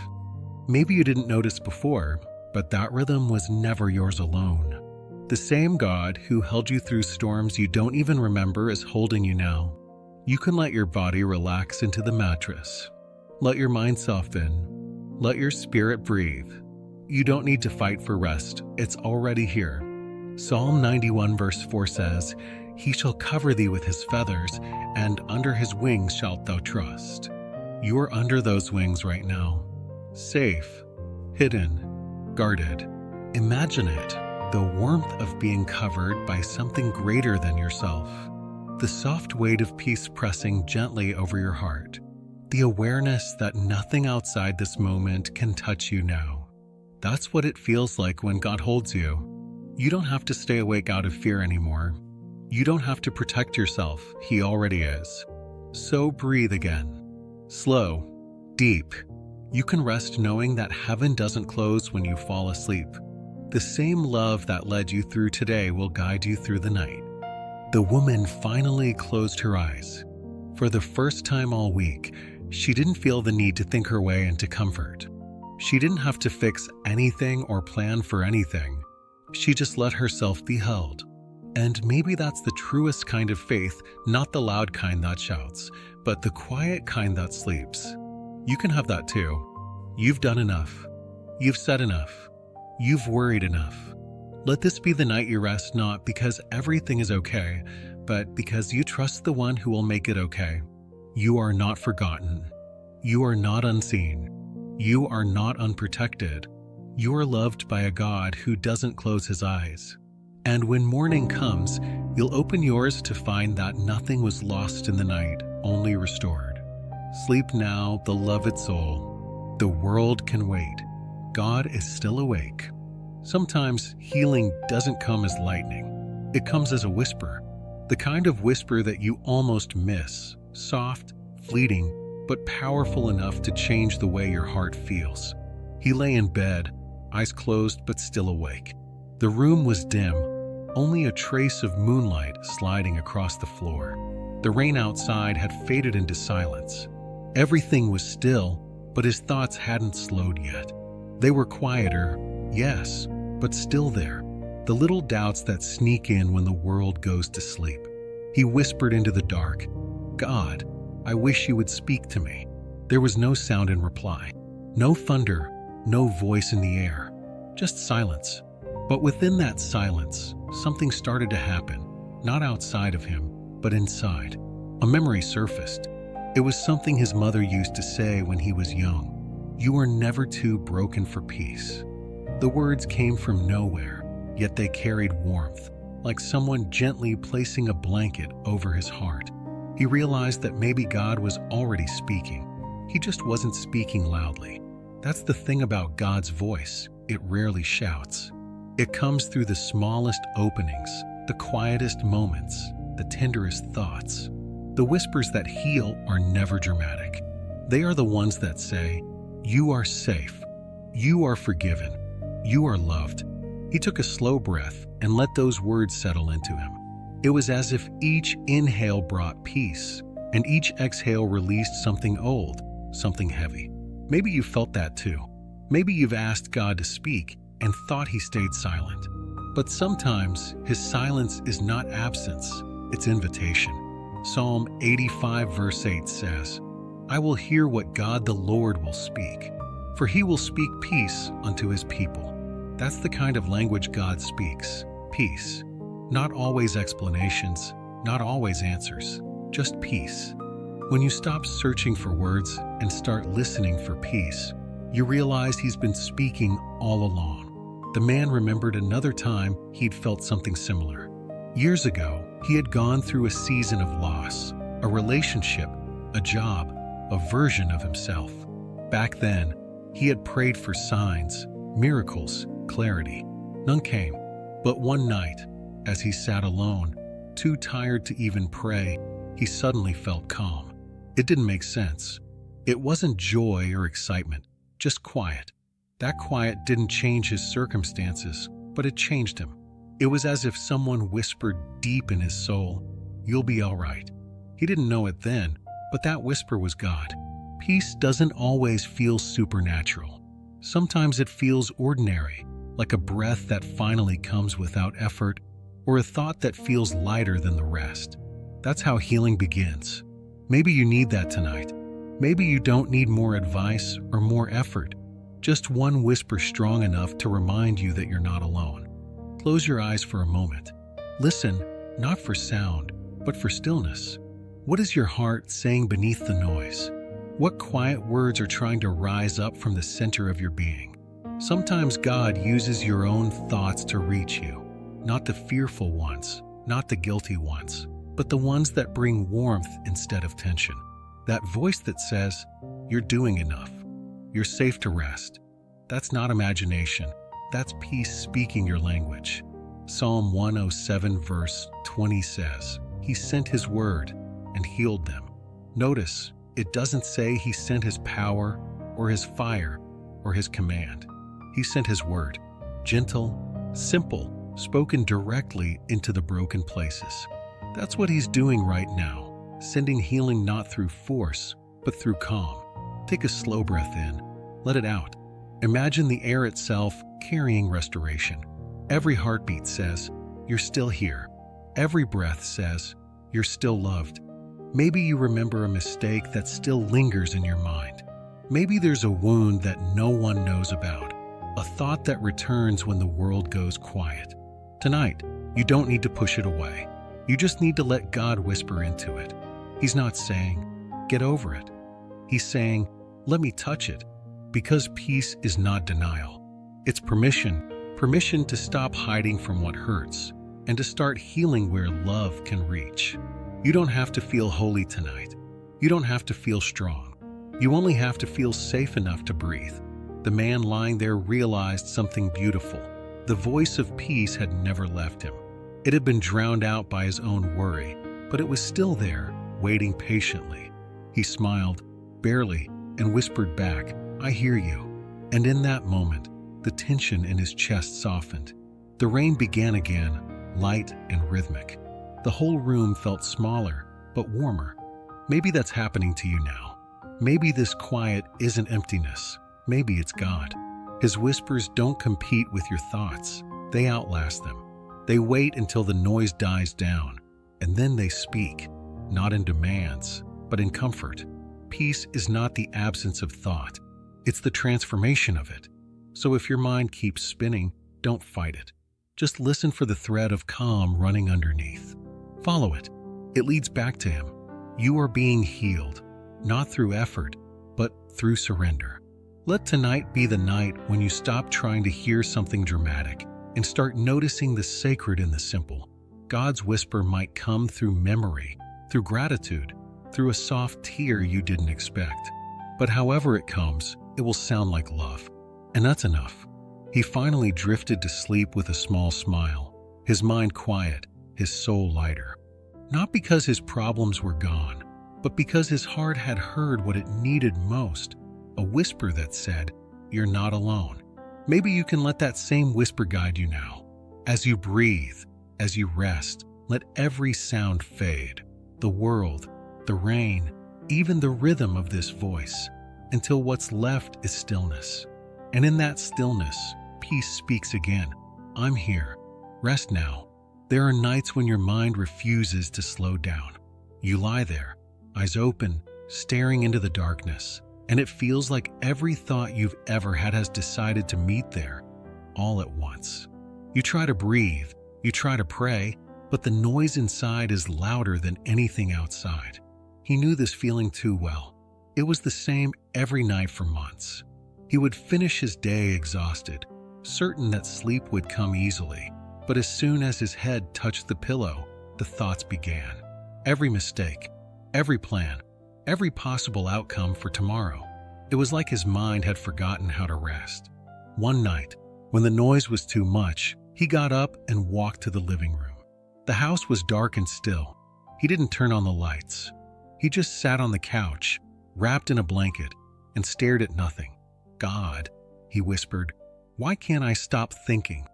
Maybe you didn't notice before, but that rhythm was never yours alone. The same God who held you through storms you don't even remember is holding you now. You can let your body relax into the mattress. Let your mind soften. Let your spirit breathe. You don't need to fight for rest. It's already here. Psalm 91 verse 4 says, "He shall cover thee with His feathers, and under His wings shalt thou trust." You are under those wings right now. Safe, hidden, guarded. Imagine it, the warmth of being covered by something greater than yourself. The soft weight of peace pressing gently over your heart. The awareness that nothing outside this moment can touch you now. That's what it feels like when God holds you. You don't have to stay awake out of fear anymore. You don't have to protect yourself, He already is. So breathe again. Slow, deep. You can rest knowing that heaven doesn't close when you fall asleep. The same love that led you through today will guide you through the night. The woman finally closed her eyes. For the first time all week, she didn't feel the need to think her way into comfort. She didn't have to fix anything or plan for anything. She just let herself be held. And maybe that's the truest kind of faith, not the loud kind that shouts, but the quiet kind that sleeps. You can have that too. You've done enough. You've said enough. You've worried enough. Let this be the night you rest, not because everything is okay, but because you trust the one who will make it okay. You are not forgotten. You are not unseen. You are not unprotected. You are loved by a God who doesn't close his eyes. And when morning comes, you'll open yours to find that nothing was lost in the night, only restored. Sleep now, beloved soul. The world can wait. God is still awake. Sometimes healing doesn't come as lightning. It comes as a whisper. The kind of whisper that you almost miss. Soft, fleeting, but powerful enough to change the way your heart feels. He lay in bed, eyes closed but still awake. The room was dim, only a trace of moonlight sliding across the floor. The rain outside had faded into silence. Everything was still, but his thoughts hadn't slowed yet. They were quieter, yes, but still there. The little doubts that sneak in when the world goes to sleep. He whispered into the dark, "God, I wish you would speak to me." There was no sound in reply. No thunder, no voice in the air. Just silence. But within that silence, something started to happen. Not outside of him, but inside. A memory surfaced. It was something his mother used to say when he was young. "You are never too broken for peace." The words came from nowhere, yet they carried warmth, like someone gently placing a blanket over his heart. He realized that maybe God was already speaking. He just wasn't speaking loudly. That's the thing about God's voice. It rarely shouts. It comes through the smallest openings, the quietest moments, the tenderest thoughts. The whispers that heal are never dramatic. They are the ones that say, "You are safe. You are forgiven. You are loved." He took a slow breath and let those words settle into him. It was as if each inhale brought peace, and each exhale released something old, something heavy. Maybe you felt that too. Maybe you've asked God to speak and thought he stayed silent. But sometimes his silence is not absence, it's invitation. Psalm 85 verse 8 says, "I will hear what God the Lord will speak, for he will speak peace unto his people." That's the kind of language God speaks, peace. Not always explanations, not always answers, just peace. When you stop searching for words and start listening for peace, you realize he's been speaking all along. The man remembered another time he'd felt something similar. Years ago, he had gone through a season of loss, a relationship, a job, a version of himself. Back then, he had prayed for signs, miracles, clarity. None came. But one night, as he sat alone, too tired to even pray, he suddenly felt calm. It didn't make sense. It wasn't joy or excitement, just quiet. That quiet didn't change his circumstances, but it changed him. It was as if someone whispered deep in his soul, "You'll be all right." He didn't know it then, but that whisper was God. Peace doesn't always feel supernatural. Sometimes it feels ordinary, like a breath that finally comes without effort, or a thought that feels lighter than the rest. That's how healing begins. Maybe you need that tonight. Maybe you don't need more advice or more effort. Just one whisper strong enough to remind you that you're not alone. Close your eyes for a moment. Listen, not for sound, but for stillness. What is your heart saying beneath the noise? What quiet words are trying to rise up from the center of your being? Sometimes God uses your own thoughts to reach you. Not the fearful ones, not the guilty ones, but the ones that bring warmth instead of tension. That voice that says, "You're doing enough. You're safe to rest." That's not imagination. That's peace speaking your language. Psalm 107 verse 20 says, "He sent his word and healed them." Notice, it doesn't say he sent his power or his fire or his command. He sent his word, gentle, simple, spoken directly into the broken places. That's what he's doing right now, sending healing not through force, but through calm. Take a slow breath in. Let it out. Imagine the air itself carrying restoration. Every heartbeat says, "You're still here." Every breath says, "You're still loved." Maybe you remember a mistake that still lingers in your mind. Maybe there's a wound that no one knows about, a thought that returns when the world goes quiet. Tonight, you don't need to push it away. You just need to let God whisper into it. He's not saying, "Get over it." He's saying, "Let me touch it." Because peace is not denial. It's permission to stop hiding from what hurts and to start healing where love can reach. You don't have to feel holy tonight. You don't have to feel strong. You only have to feel safe enough to breathe. The man lying there realized something beautiful. The voice of peace had never left him. It had been drowned out by his own worry, but it was still there, waiting patiently. He smiled, barely, and whispered back, "I hear you." And in that moment, the tension in his chest softened. The rain began again, light and rhythmic. The whole room felt smaller, but warmer. Maybe that's happening to you now. Maybe this quiet isn't emptiness. Maybe it's God. His whispers don't compete with your thoughts. They outlast them. They wait until the noise dies down, and then they speak, not in demands, but in comfort. Peace is not the absence of thought. It's the transformation of it. So if your mind keeps spinning, don't fight it. Just listen for the thread of calm running underneath. Follow it. It leads back to Him. You are being healed, not through effort, but through surrender. Let tonight be the night when you stop trying to hear something dramatic and start noticing the sacred in the simple. God's whisper might come through memory, through gratitude, through a soft tear you didn't expect. But however it comes, it will sound like love. And that's enough. He finally drifted to sleep with a small smile, his mind quiet, his soul lighter. Not because his problems were gone, but because his heart had heard what it needed most, a whisper that said, "You're not alone." Maybe you can let that same whisper guide you now. As you breathe, as you rest, let every sound fade. The world, the rain, even the rhythm of this voice, until what's left is stillness. And in that stillness, peace speaks again. "I'm here. Rest now." There are nights when your mind refuses to slow down. You lie there, eyes open, staring into the darkness, and it feels like every thought you've ever had has decided to meet there, all at once. You try to breathe, you try to pray, but the noise inside is louder than anything outside. He knew this feeling too well. It was the same every night for months. He would finish his day exhausted, certain that sleep would come easily. But as soon as his head touched the pillow, the thoughts began. Every mistake, every plan, every possible outcome for tomorrow. It was like his mind had forgotten how to rest. One night, when the noise was too much, he got up and walked to the living room. The house was dark and still. He didn't turn on the lights. He just sat on the couch, wrapped in a blanket, and stared at nothing. "God," he whispered, "why can't I stop thinking?"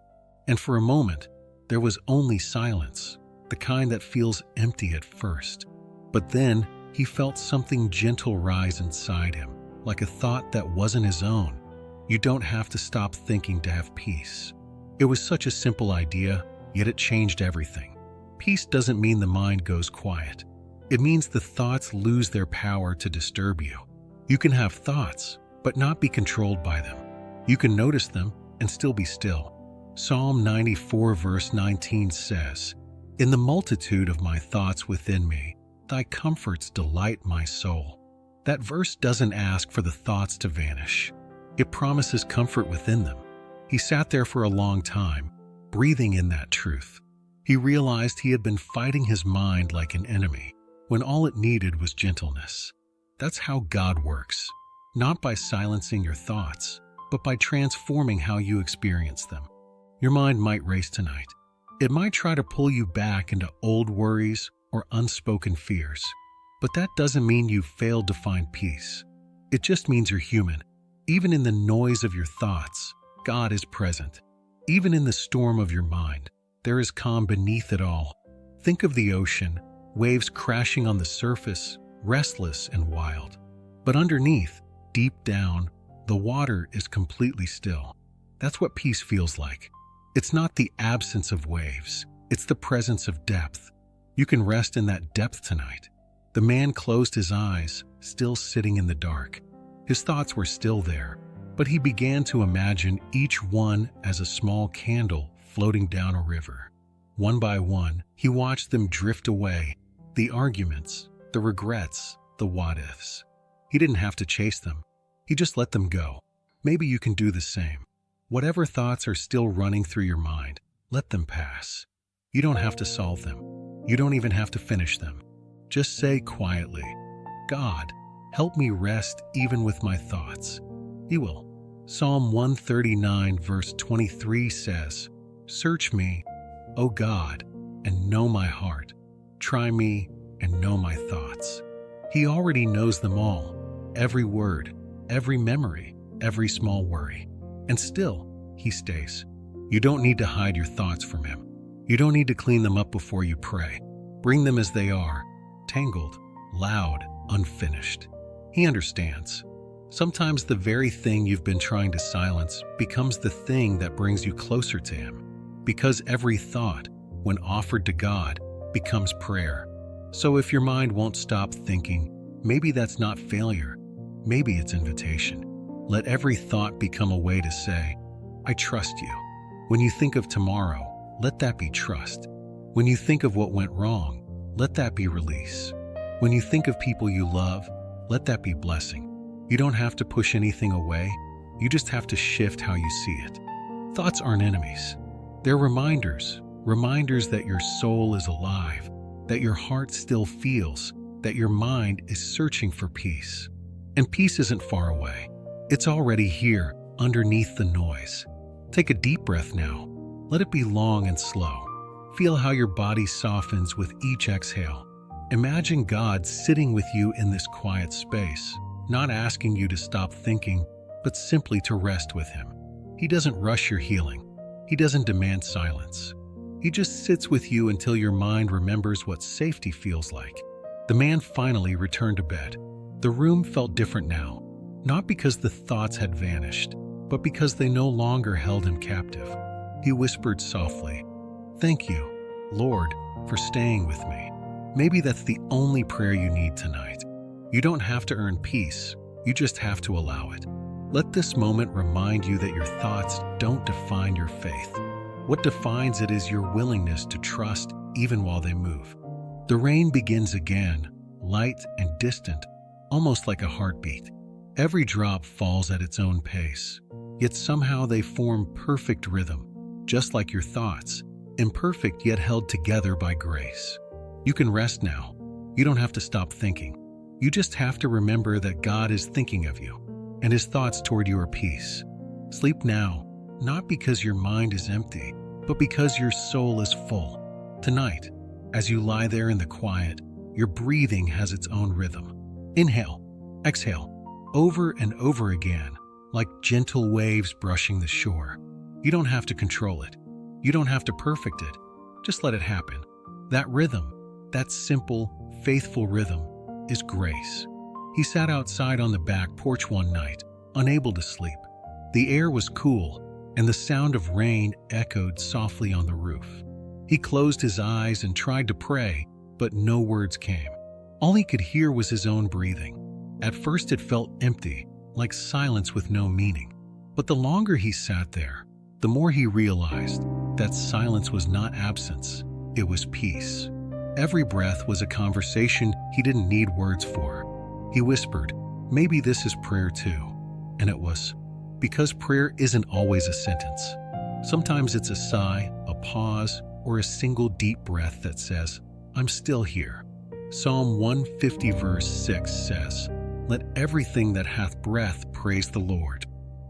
And for a moment, there was only silence, the kind that feels empty at first. But then he felt something gentle rise inside him, like a thought that wasn't his own. You don't have to stop thinking to have peace. It was such a simple idea, yet it changed everything. Peace doesn't mean the mind goes quiet. It means the thoughts lose their power to disturb you. You can have thoughts, but not be controlled by them. You can notice them and still be still. Psalm 94 verse 19 says, "In the multitude of my thoughts within me, thy comforts delight my soul." That verse doesn't ask for the thoughts to vanish. It promises comfort within them. He sat there for a long time, breathing in that truth. He realized he had been fighting his mind like an enemy, when all it needed was gentleness. That's how God works. Not by silencing your thoughts, but by transforming how you experience them. Your mind might race tonight. It might try to pull you back into old worries or unspoken fears. But that doesn't mean you've failed to find peace. It just means you're human. Even in the noise of your thoughts, God is present. Even in the storm of your mind, there is calm beneath it all. Think of the ocean, waves crashing on the surface, restless and wild. But underneath, deep down, The water is completely still. That's what peace feels like. It's not the absence of waves. It's the presence of depth. You can rest in that depth tonight. The man closed his eyes, still sitting in the dark. His thoughts were still there, but he began to imagine each one as a small candle floating down a river. One by one, he watched them drift away, the arguments, the regrets, the what-ifs. He didn't have to chase them. He just let them go. Maybe you can do the same. Whatever thoughts are still running through your mind, let them pass. You don't have to solve them. You don't even have to finish them. Just say quietly, "God, help me rest even with my thoughts." He will. Psalm 139 verse 23 says, "Search me, O God, and know my heart. Try me and know my thoughts." He already knows them all, every word, every memory, every small worry. And still, he stays. You don't need to hide your thoughts from him. You don't need to clean them up before you pray. Bring them as they are, tangled, loud, unfinished. He understands. Sometimes the very thing you've been trying to silence becomes the thing that brings you closer to him. Because every thought, when offered to God, becomes prayer. So if your mind won't stop thinking, maybe that's not failure. Maybe it's invitation. Let every thought become a way to say, "I trust you." When you think of tomorrow, let that be trust. When you think of what went wrong, let that be release. When you think of people you love, let that be blessing. You don't have to push anything away. You just have to shift how you see it. Thoughts aren't enemies. They're reminders that your soul is alive, that your heart still feels, that your mind is searching for peace. And peace isn't far away. It's already here, underneath the noise. Take a deep breath now. Let it be long and slow. Feel how your body softens with each exhale. Imagine God sitting with you in this quiet space, not asking you to stop thinking, but simply to rest with him. He doesn't rush your healing. He doesn't demand silence. He just sits with you until your mind remembers what safety feels like. The man finally returned to bed. The room felt different now, not because the thoughts had vanished, but because they no longer held him captive. He whispered softly, "Thank you, Lord, for staying with me." Maybe that's the only prayer you need tonight. You don't have to earn peace, you just have to allow it. Let this moment remind you that your thoughts don't define your faith. What defines it is your willingness to trust even while they move. The rain begins again, light and distant, almost like a heartbeat. Every drop falls at its own pace, yet somehow they form perfect rhythm, just like your thoughts, imperfect yet held together by grace. You can rest now. You don't have to stop thinking. You just have to remember that God is thinking of you, and his thoughts toward you are peace. Sleep now, not because your mind is empty, but because your soul is full. Tonight, as you lie there in the quiet, your breathing has its own rhythm. Inhale, exhale, over and over again, like gentle waves brushing the shore. You don't have to control it. You don't have to perfect it. Just let it happen. That rhythm, that simple, faithful rhythm, is grace. He sat outside on the back porch one night, unable to sleep. The air was cool, and the sound of rain echoed softly on the roof. He closed his eyes and tried to pray, but no words came. All he could hear was his own breathing. At first it felt empty, like silence with no meaning. But the longer he sat there, the more he realized that silence was not absence, it was peace. Every breath was a conversation he didn't need words for. He whispered, "Maybe this is prayer too." And it was. Because prayer isn't always a sentence. Sometimes it's a sigh, a pause, or a single deep breath that says, "I'm still here." Psalm 150 verse 6 says, "Let everything that hath breath praise the Lord."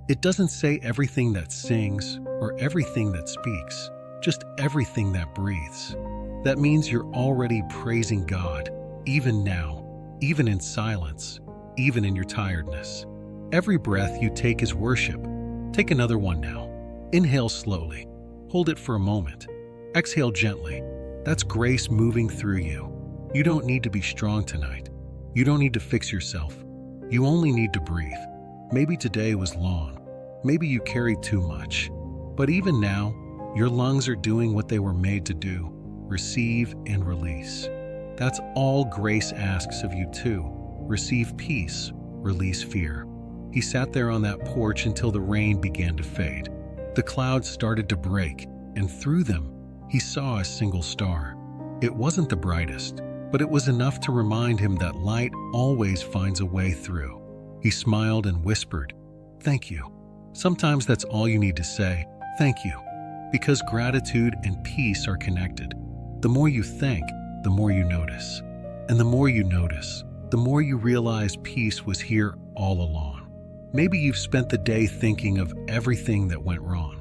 It doesn't say everything that sings or everything that speaks, just everything that breathes. That means you're already praising God, even now, even in silence, even in your tiredness. Every breath you take is worship. Take another one now. Inhale slowly. Hold it for a moment. Exhale gently. That's grace moving through you. You don't need to be strong tonight. You don't need to fix yourself. You only need to breathe. Maybe today was long. Maybe you carried too much. But even now, your lungs are doing what they were made to do: receive and release. That's all grace asks of you too. Receive peace, release fear. He sat there on that porch until the rain began to fade. The clouds started to break, and through them, he saw a single star. It wasn't the brightest, but it was enough to remind him that light always finds a way through. He smiled and whispered, "Thank you." Sometimes that's all you need to say, "Thank you," because gratitude and peace are connected. The more you thank, the more you notice. And the more you notice, the more you realize peace was here all along. Maybe you've spent the day thinking of everything that went wrong.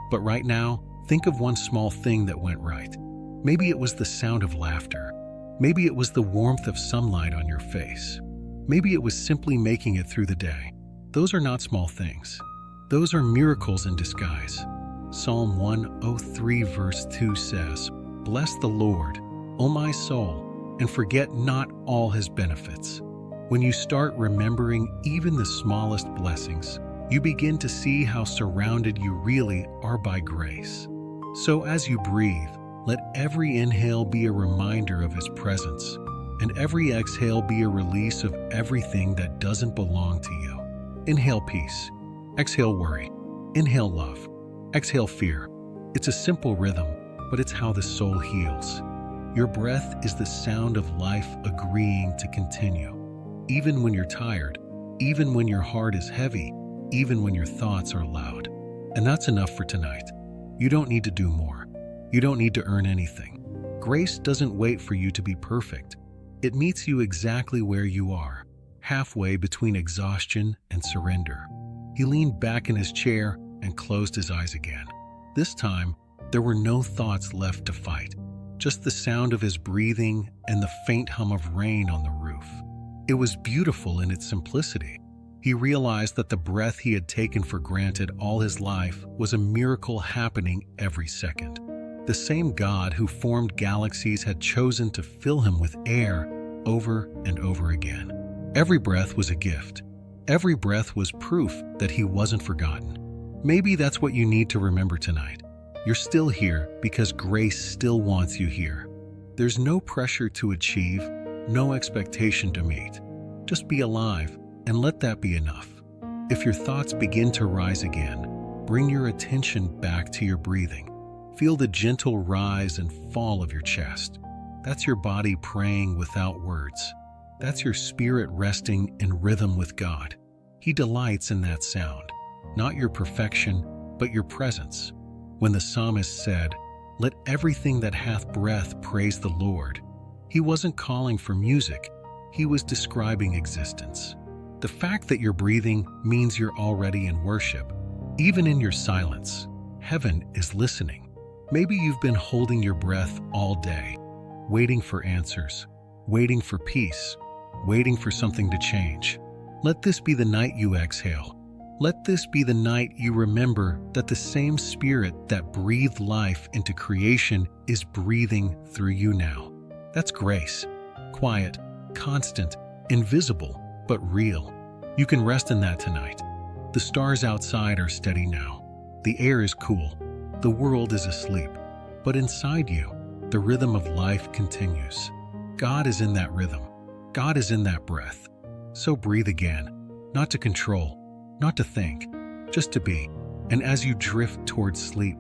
But right now, think of one small thing that went right. Maybe it was the sound of laughter. Maybe it was the warmth of sunlight on your face. Maybe it was simply making it through the day. Those are not small things. Those are miracles in disguise. Psalm 103 verse 2 says, "Bless the Lord, O my soul, and forget not all his benefits." When you start remembering even the smallest blessings, you begin to see how surrounded you really are by grace. So as you breathe, let every inhale be a reminder of his presence, and every exhale be a release of everything that doesn't belong to you. Inhale peace, exhale worry, inhale love, exhale fear. It's a simple rhythm, but it's how the soul heals. Your breath is the sound of life agreeing to continue. Even when you're tired, even when your heart is heavy, even when your thoughts are loud. And that's enough for tonight. You don't need to do more. You don't need to earn anything. Grace doesn't wait for you to be perfect. It meets you exactly where you are, halfway between exhaustion and surrender. He leaned back in his chair and closed his eyes again. This time, there were no thoughts left to fight, just the sound of his breathing and the faint hum of rain on the roof. It was beautiful in its simplicity. He realized that the breath he had taken for granted all his life was a miracle happening every second. The same God who formed galaxies had chosen to fill him with air over and over again. Every breath was a gift. Every breath was proof that he wasn't forgotten. Maybe that's what you need to remember tonight. You're still here because grace still wants you here. There's no pressure to achieve, no expectation to meet. Just be alive and let that be enough. If your thoughts begin to rise again, bring your attention back to your breathing. Feel the gentle rise and fall of your chest. That's your body praying without words. That's your spirit resting in rhythm with God. He delights in that sound, not your perfection, but your presence. When the psalmist said, "Let everything that hath breath praise the Lord," he wasn't calling for music, he was describing existence. The fact that you're breathing means you're already in worship. Even in your silence, heaven is listening. Maybe you've been holding your breath all day, waiting for answers, waiting for peace, waiting for something to change. Let this be the night you exhale. Let this be the night you remember that the same spirit that breathed life into creation is breathing through you now. That's grace. Quiet, constant, invisible, but real. You can rest in that tonight. The stars outside are steady now. The air is cool. The world is asleep. But inside you, the rhythm of life continues. God is in that rhythm. God is in that breath. So breathe again, not to control, not to think, just to be. And as you drift towards sleep,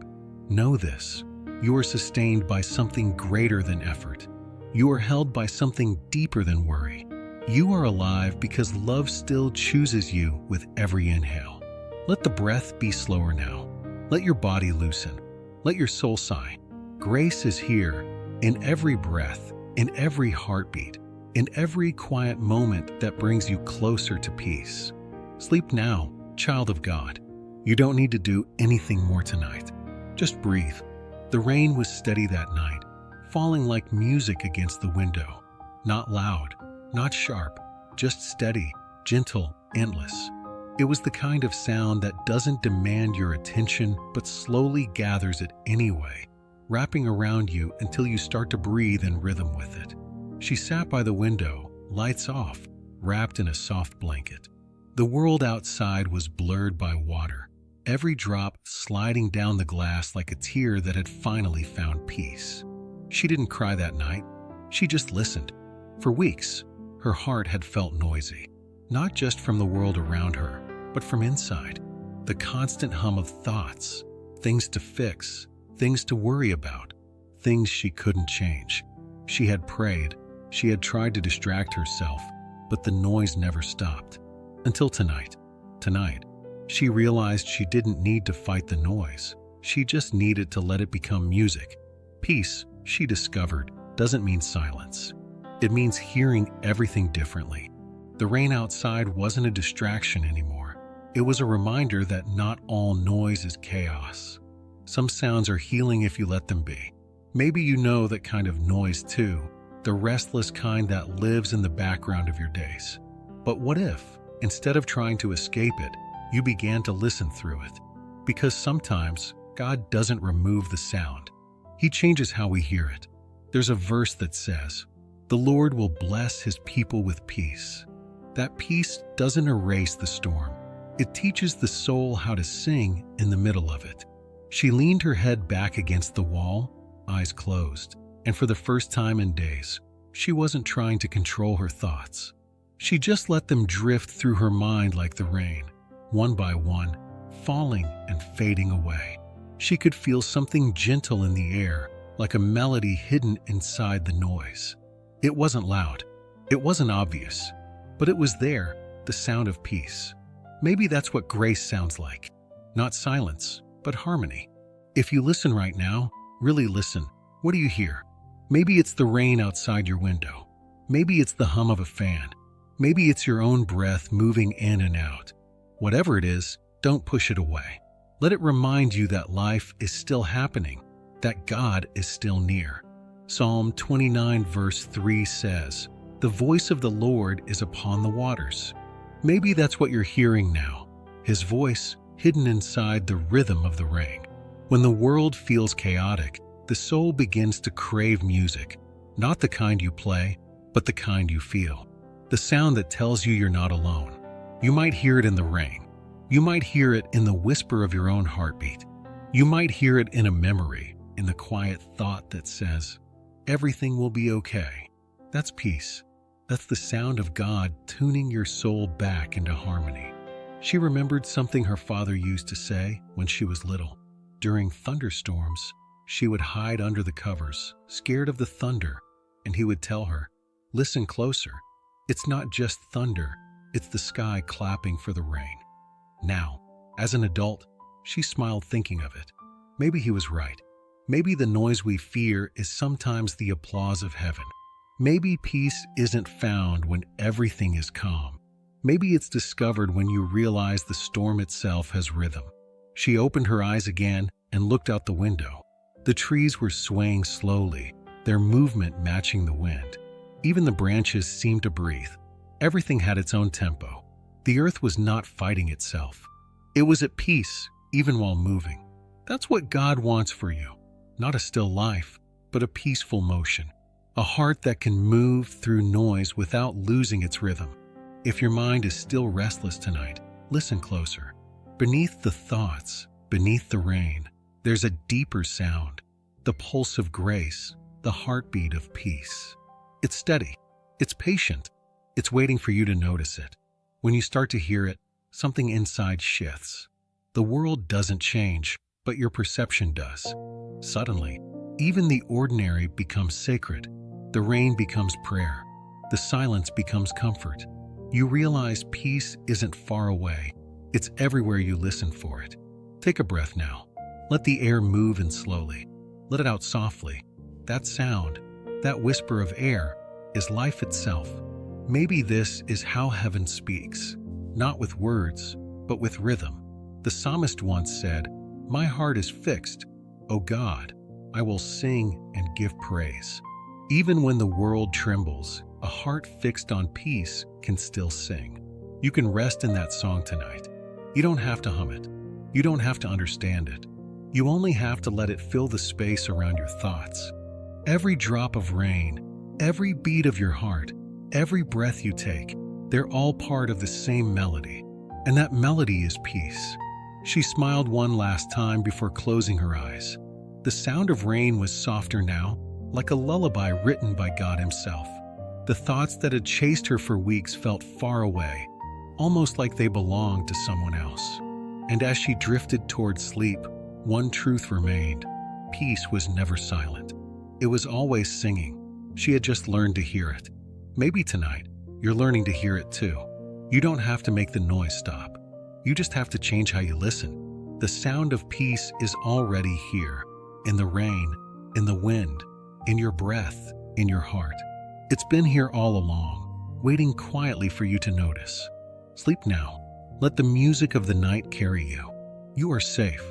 know this: you are sustained by something greater than effort. You are held by something deeper than worry. You are alive because love still chooses you with every inhale. Let the breath be slower now. Let your body loosen. Let your soul sigh. Grace is here in every breath, in every heartbeat, in every quiet moment that brings you closer to peace. Sleep now, child of God. You don't need to do anything more tonight. Just breathe. The rain was steady that night, falling like music against the window. Not loud, not sharp, just steady, gentle, endless. It was the kind of sound that doesn't demand your attention but slowly gathers it anyway, wrapping around you until you start to breathe in rhythm with it. She sat by the window, lights off, wrapped in a soft blanket. The world outside was blurred by water, every drop sliding down the glass like a tear that had finally found peace. She didn't cry that night. She just listened. For weeks, her heart had felt noisy, not just from the world around her, but from inside. The constant hum of thoughts, things to fix, things to worry about, things she couldn't change. She had prayed, she had tried to distract herself, but the noise never stopped. Until tonight. Tonight, she realized she didn't need to fight the noise. She just needed to let it become music. Peace, she discovered, doesn't mean silence. It means hearing everything differently. The rain outside wasn't a distraction anymore. It was a reminder that not all noise is chaos. Some sounds are healing if you let them be. Maybe you know that kind of noise too, the restless kind that lives in the background of your days. But what if, instead of trying to escape it, you began to listen through it? Because sometimes God doesn't remove the sound. He changes how we hear it. There's a verse that says, "The Lord will bless his people with peace." That peace doesn't erase the storm. It teaches the soul how to sing in the middle of it. She leaned her head back against the wall, eyes closed, and for the first time in days, she wasn't trying to control her thoughts. She just let them drift through her mind like the rain, one by one, falling and fading away. She could feel something gentle in the air, like a melody hidden inside the noise. It wasn't loud, it wasn't obvious, but it was there, the sound of peace. Maybe that's what grace sounds like. Not silence, but harmony. If you listen right now, really listen, what do you hear? Maybe it's the rain outside your window. Maybe it's the hum of a fan. Maybe it's your own breath moving in and out. Whatever it is, don't push it away. Let it remind you that life is still happening, that God is still near. Psalm 29 verse 3 says, "The voice of the Lord is upon the waters." Maybe that's what you're hearing now, his voice hidden inside the rhythm of the rain. When the world feels chaotic, the soul begins to crave music, not the kind you play, but the kind you feel. The sound that tells you you're not alone. You might hear it in the rain. You might hear it in the whisper of your own heartbeat. You might hear it in a memory, in the quiet thought that says, "Everything will be okay." That's peace. That's the sound of God tuning your soul back into harmony. She remembered something her father used to say when she was little. During thunderstorms, she would hide under the covers, scared of the thunder, and he would tell her, "Listen closer. It's not just thunder, it's the sky clapping for the rain." Now, as an adult, she smiled thinking of it. Maybe he was right. Maybe the noise we fear is sometimes the applause of heaven. Maybe peace isn't found when everything is calm. Maybe it's discovered when you realize the storm itself has rhythm. She opened her eyes again and looked out the window. The trees were swaying slowly, their movement matching the wind. Even the branches seemed to breathe. Everything had its own tempo. The earth was not fighting itself. It was at peace, even while moving. That's what God wants for you. Not a still life, but a peaceful motion. A heart that can move through noise without losing its rhythm. If your mind is still restless tonight, listen closer. Beneath the thoughts, beneath the rain, there's a deeper sound, the pulse of grace, the heartbeat of peace. It's steady, it's patient, it's waiting for you to notice it. When you start to hear it, something inside shifts. The world doesn't change, but your perception does. Suddenly, even the ordinary becomes sacred. The rain becomes prayer. The silence becomes comfort. You realize peace isn't far away. It's everywhere you listen for it. Take a breath now. Let the air move in slowly. Let it out softly. That sound, that whisper of air, is life itself. Maybe this is how heaven speaks, not with words, but with rhythm. The psalmist once said, "My heart is fixed. O God, I will sing and give praise." Even when the world trembles, a heart fixed on peace can still sing. You can rest in that song tonight. You don't have to hum it. You don't have to understand it. You only have to let it fill the space around your thoughts. Every drop of rain, every beat of your heart, every breath you take, They're all part of the same melody, and that melody is peace. She smiled one last time before closing her eyes. The sound of rain was softer now, like a lullaby written by God Himself. The thoughts that had chased her for weeks felt far away, almost like they belonged to someone else. And as she drifted toward sleep, one truth remained: peace was never silent. It was always singing. She had just learned to hear it. Maybe tonight, you're learning to hear it too. You don't have to make the noise stop. You just have to change how you listen. The sound of peace is already here, in the rain, in the wind, in your breath, in your heart. It's been here all along, waiting quietly for you to notice. Sleep now. Let the music of the night carry you. You are safe.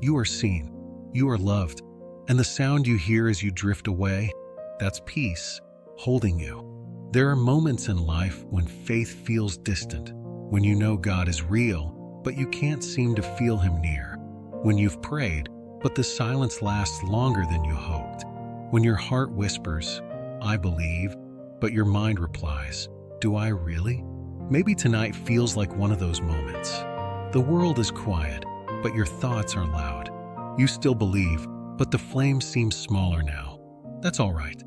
You are seen. You are loved. And the sound you hear as you drift away, that's peace holding you. There are moments in life when faith feels distant, when you know God is real, but you can't seem to feel Him near. When you've prayed, but the silence lasts longer than you hoped. When your heart whispers, "I believe," but your mind replies, "Do I really?" Maybe tonight feels like one of those moments. The world is quiet, but your thoughts are loud. You still believe, but the flame seems smaller now. That's all right.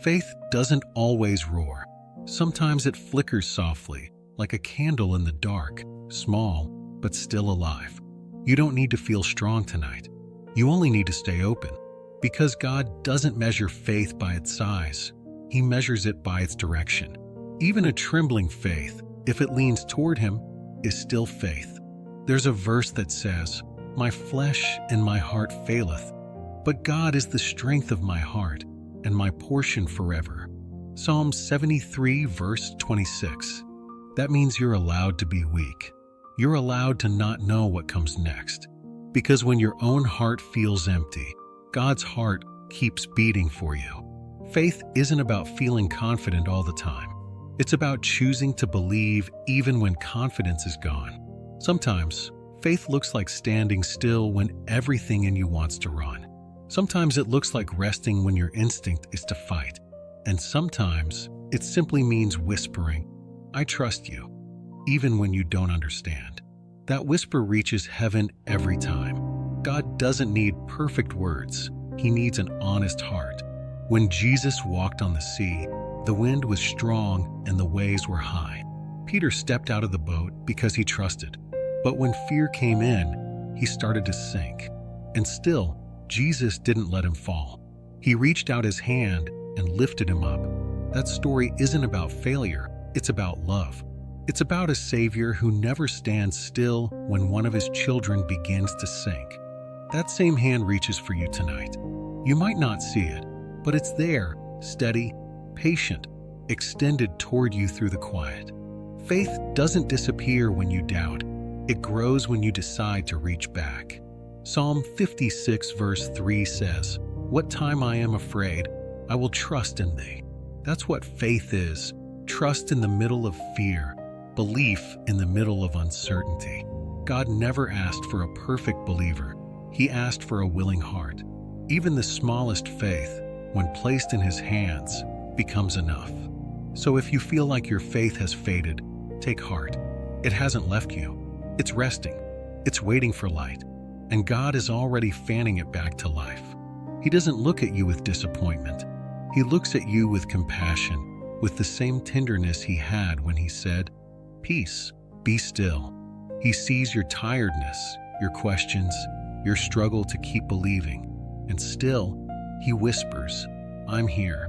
Faith doesn't always roar. Sometimes it flickers softly, like a candle in the dark, small, but still alive. You don't need to feel strong tonight. You only need to stay open, because God doesn't measure faith by its size. He measures it by its direction. Even a trembling faith, if it leans toward Him, is still faith. There's a verse that says, "My flesh and my heart faileth, but God is the strength of my heart and my portion forever." Psalm 73, verse 26. That means you're allowed to be weak. You're allowed to not know what comes next. Because when your own heart feels empty, God's heart keeps beating for you. Faith isn't about feeling confident all the time. It's about choosing to believe even when confidence is gone. Sometimes, faith looks like standing still when everything in you wants to run. Sometimes it looks like resting when your instinct is to fight. And sometimes it simply means whispering, "I trust you," even when you don't understand. That whisper reaches heaven every time. God doesn't need perfect words. He needs an honest heart. When Jesus walked on the sea, the wind was strong and the waves were high. Peter stepped out of the boat because he trusted. But when fear came in, he started to sink. And still, Jesus didn't let him fall. He reached out His hand and lifted him up. That story isn't about failure, it's about love. It's about a Savior who never stands still when one of His children begins to sink. That same hand reaches for you tonight. You might not see it, but it's there, steady, patient, extended toward you through the quiet. Faith doesn't disappear when you doubt. It grows when you decide to reach back. Psalm 56, verse 3 says, "What time I am afraid, I will trust in Thee." That's what faith is. Trust in the middle of fear, belief in the middle of uncertainty. God never asked for a perfect believer. He asked for a willing heart. Even the smallest faith, when placed in His hands, becomes enough. So if you feel like your faith has faded, take heart. It hasn't left you. It's resting. It's waiting for light. And God is already fanning it back to life. He doesn't look at you with disappointment. He looks at you with compassion, with the same tenderness He had when He said, "Peace, be still." He sees your tiredness, your questions, your struggle to keep believing. And still, He whispers, "I'm here."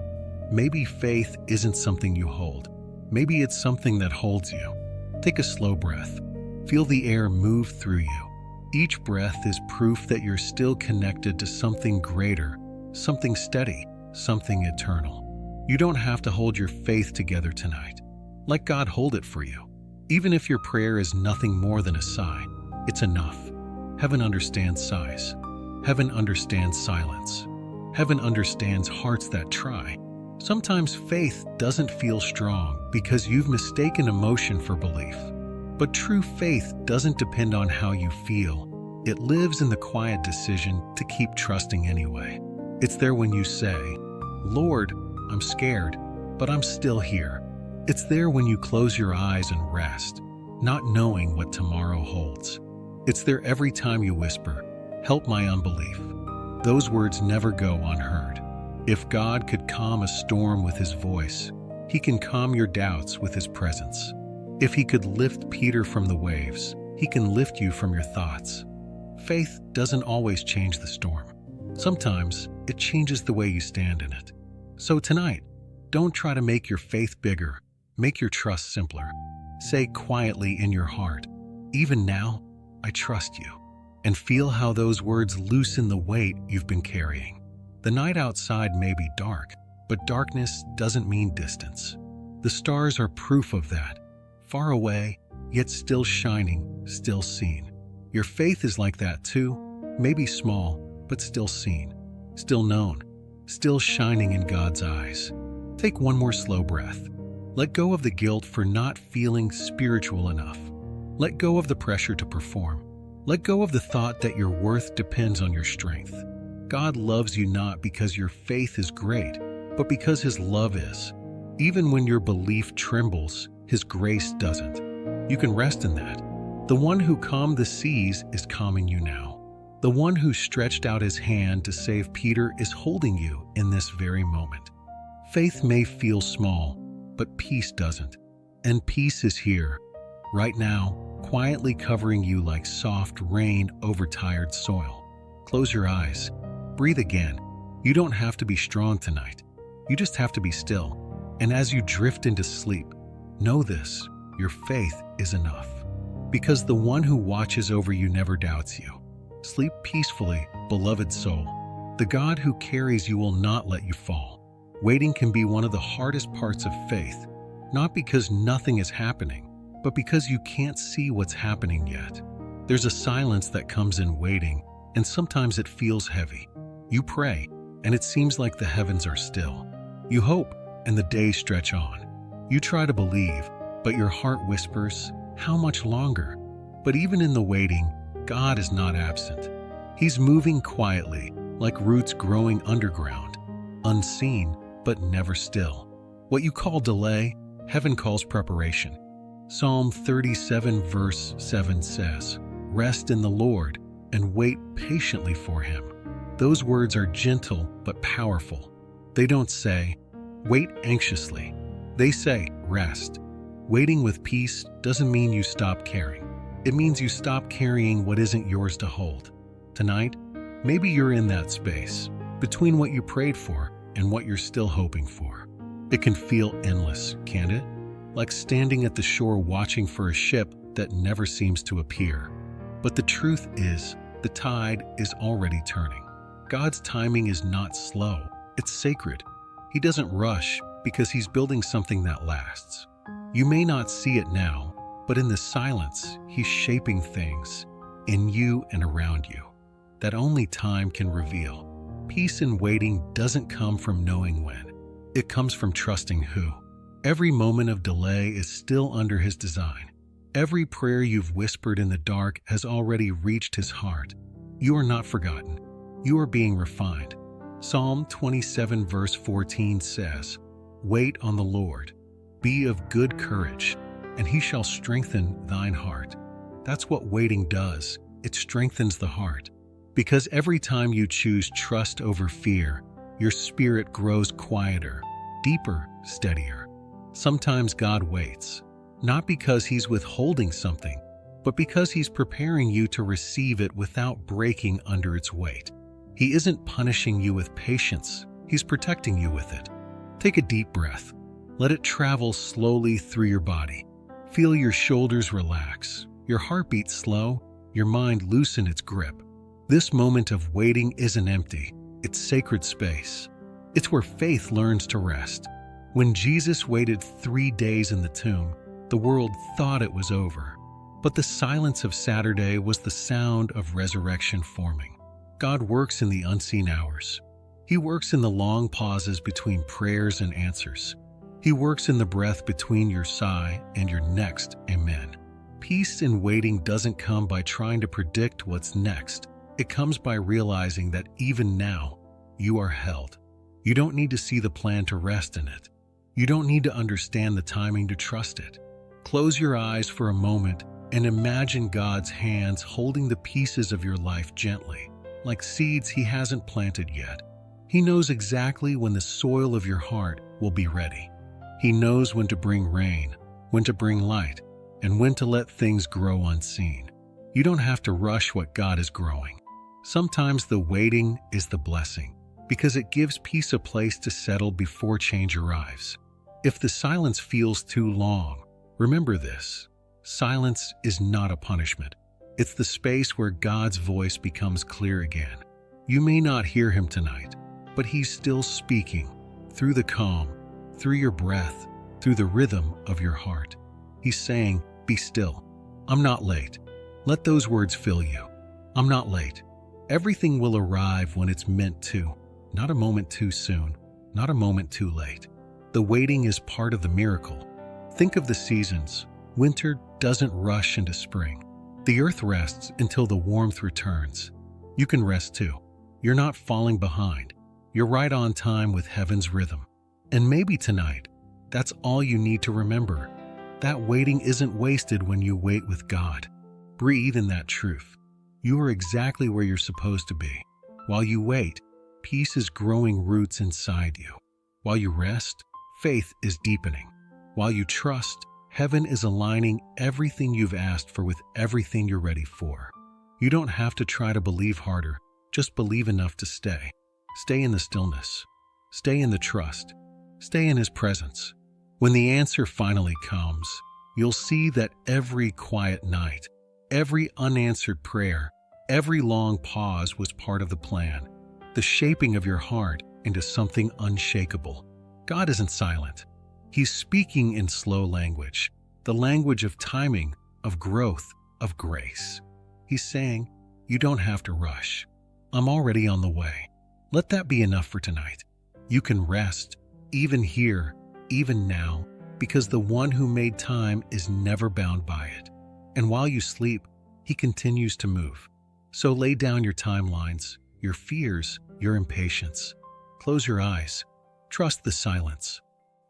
Maybe faith isn't something you hold. Maybe it's something that holds you. Take a slow breath. Feel the air move through you. Each breath is proof that you're still connected to something greater, something steady, something eternal. You don't have to hold your faith together tonight. Let God hold it for you. Even if your prayer is nothing more than a sigh, it's enough. Heaven understands sighs. Heaven understands silence. Heaven understands hearts that try. Sometimes faith doesn't feel strong because you've mistaken emotion for belief. But true faith doesn't depend on how you feel. It lives in the quiet decision to keep trusting anyway. It's there when you say, "Lord, I'm scared, but I'm still here." It's there when you close your eyes and rest, not knowing what tomorrow holds. It's there every time you whisper, "Help my unbelief." Those words never go unheard. If God could calm a storm with his voice, he can calm your doubts with his presence. If he could lift Peter from the waves, he can lift you from your thoughts. Faith doesn't always change the storm. Sometimes it changes the way you stand in it. So tonight, don't try to make your faith bigger. Make your trust simpler. Say quietly in your heart, "Even now, I trust you." And feel how those words loosen the weight you've been carrying. The night outside may be dark, but darkness doesn't mean distance. The stars are proof of that. Far away, yet still shining, still seen. Your faith is like that too, maybe small, but still seen, still known, still shining in God's eyes. Take one more slow breath. Let go of the guilt for not feeling spiritual enough. Let go of the pressure to perform. Let go of the thought that your worth depends on your strength. God loves you not because your faith is great, but because his love is. Even when your belief trembles, his grace doesn't. You can rest in that. The one who calmed the seas is calming you now. The one who stretched out his hand to save Peter is holding you in this very moment. Faith may feel small, but peace doesn't. And peace is here, right now, quietly covering you like soft rain over tired soil. Close your eyes. Breathe again. You don't have to be strong tonight. You just have to be still. And as you drift into sleep, know this, your faith is enough. Because the one who watches over you never doubts you. Sleep peacefully, beloved soul. The God who carries you will not let you fall. Waiting can be one of the hardest parts of faith, not because nothing is happening, but because you can't see what's happening yet. There's a silence that comes in waiting, and sometimes it feels heavy. You pray, and it seems like the heavens are still. You hope, and the days stretch on. You try to believe, but your heart whispers, "How much longer?" But even in the waiting, God is not absent. He's moving quietly, like roots growing underground, unseen, but never still. What you call delay, heaven calls preparation. Psalm 37 verse 7 says, "Rest in the Lord and wait patiently for him." Those words are gentle but powerful. They don't say, "Wait anxiously." They say, "Rest." Waiting with peace doesn't mean you stop caring. It means you stop carrying what isn't yours to hold. Tonight, maybe you're in that space, between what you prayed for and what you're still hoping for. It can feel endless, can't it? Like standing at the shore watching for a ship that never seems to appear. But the truth is, the tide is already turning. God's timing is not slow, it's sacred. He doesn't rush because he's building something that lasts. You may not see it now, but in the silence, he's shaping things in you and around you that only time can reveal. Peace in waiting doesn't come from knowing when. It comes from trusting who. Every moment of delay is still under his design. Every prayer you've whispered in the dark has already reached his heart. You are not forgotten. You are being refined. Psalm 27 verse 14 says, "Wait on the Lord. Be of good courage, and he shall strengthen thine heart." That's what waiting does. It strengthens the heart. Because every time you choose trust over fear, your spirit grows quieter, deeper, steadier. Sometimes God waits, not because he's withholding something, but because he's preparing you to receive it without breaking under its weight. He isn't punishing you with patience, he's protecting you with it. Take a deep breath. Let it travel slowly through your body. Feel your shoulders relax, your heartbeat slow, your mind loosen its grip. This moment of waiting isn't empty, it's sacred space. It's where faith learns to rest. When Jesus waited 3 days in the tomb, the world thought it was over. But the silence of Saturday was the sound of resurrection forming. God works in the unseen hours. He works in the long pauses between prayers and answers. He works in the breath between your sigh and your next amen. Peace in waiting doesn't come by trying to predict what's next. It comes by realizing that even now, you are held. You don't need to see the plan to rest in it. You don't need to understand the timing to trust it. Close your eyes for a moment and imagine God's hands holding the pieces of your life gently, like seeds He hasn't planted yet. He knows exactly when the soil of your heart will be ready. He knows when to bring rain, when to bring light, and when to let things grow unseen. You don't have to rush what God is growing. Sometimes the waiting is the blessing, because it gives peace a place to settle before change arrives. If the silence feels too long, remember this: silence is not a punishment. It's the space where God's voice becomes clear again. You may not hear Him tonight, but He's still speaking, through the calm, through your breath, through the rhythm of your heart. He's saying, "Be still. I'm not late." Let those words fill you. I'm not late. Everything will arrive when it's meant to, not a moment too soon, not a moment too late. The waiting is part of the miracle. Think of the seasons. Winter doesn't rush into spring. The earth rests until the warmth returns. You can rest too. You're not falling behind. You're right on time with heaven's rhythm. And maybe tonight, that's all you need to remember. That waiting isn't wasted when you wait with God. Breathe in that truth. You are exactly where you're supposed to be. While you wait, peace is growing roots inside you. While you rest, faith is deepening. While you trust, heaven is aligning everything you've asked for with everything you're ready for. You don't have to try to believe harder, just believe enough to stay. Stay in the stillness. Stay in the trust. Stay in His presence. When the answer finally comes, you'll see that every quiet night, every unanswered prayer, every long pause was part of the plan, the shaping of your heart into something unshakable. God isn't silent. He's speaking in slow language, the language of timing, of growth, of grace. He's saying, "You don't have to rush. I'm already on the way." Let that be enough for tonight. You can rest, even here, even now, because the one who made time is never bound by it. And while you sleep, He continues to move. So lay down your timelines, your fears, your impatience. Close your eyes. Trust the silence.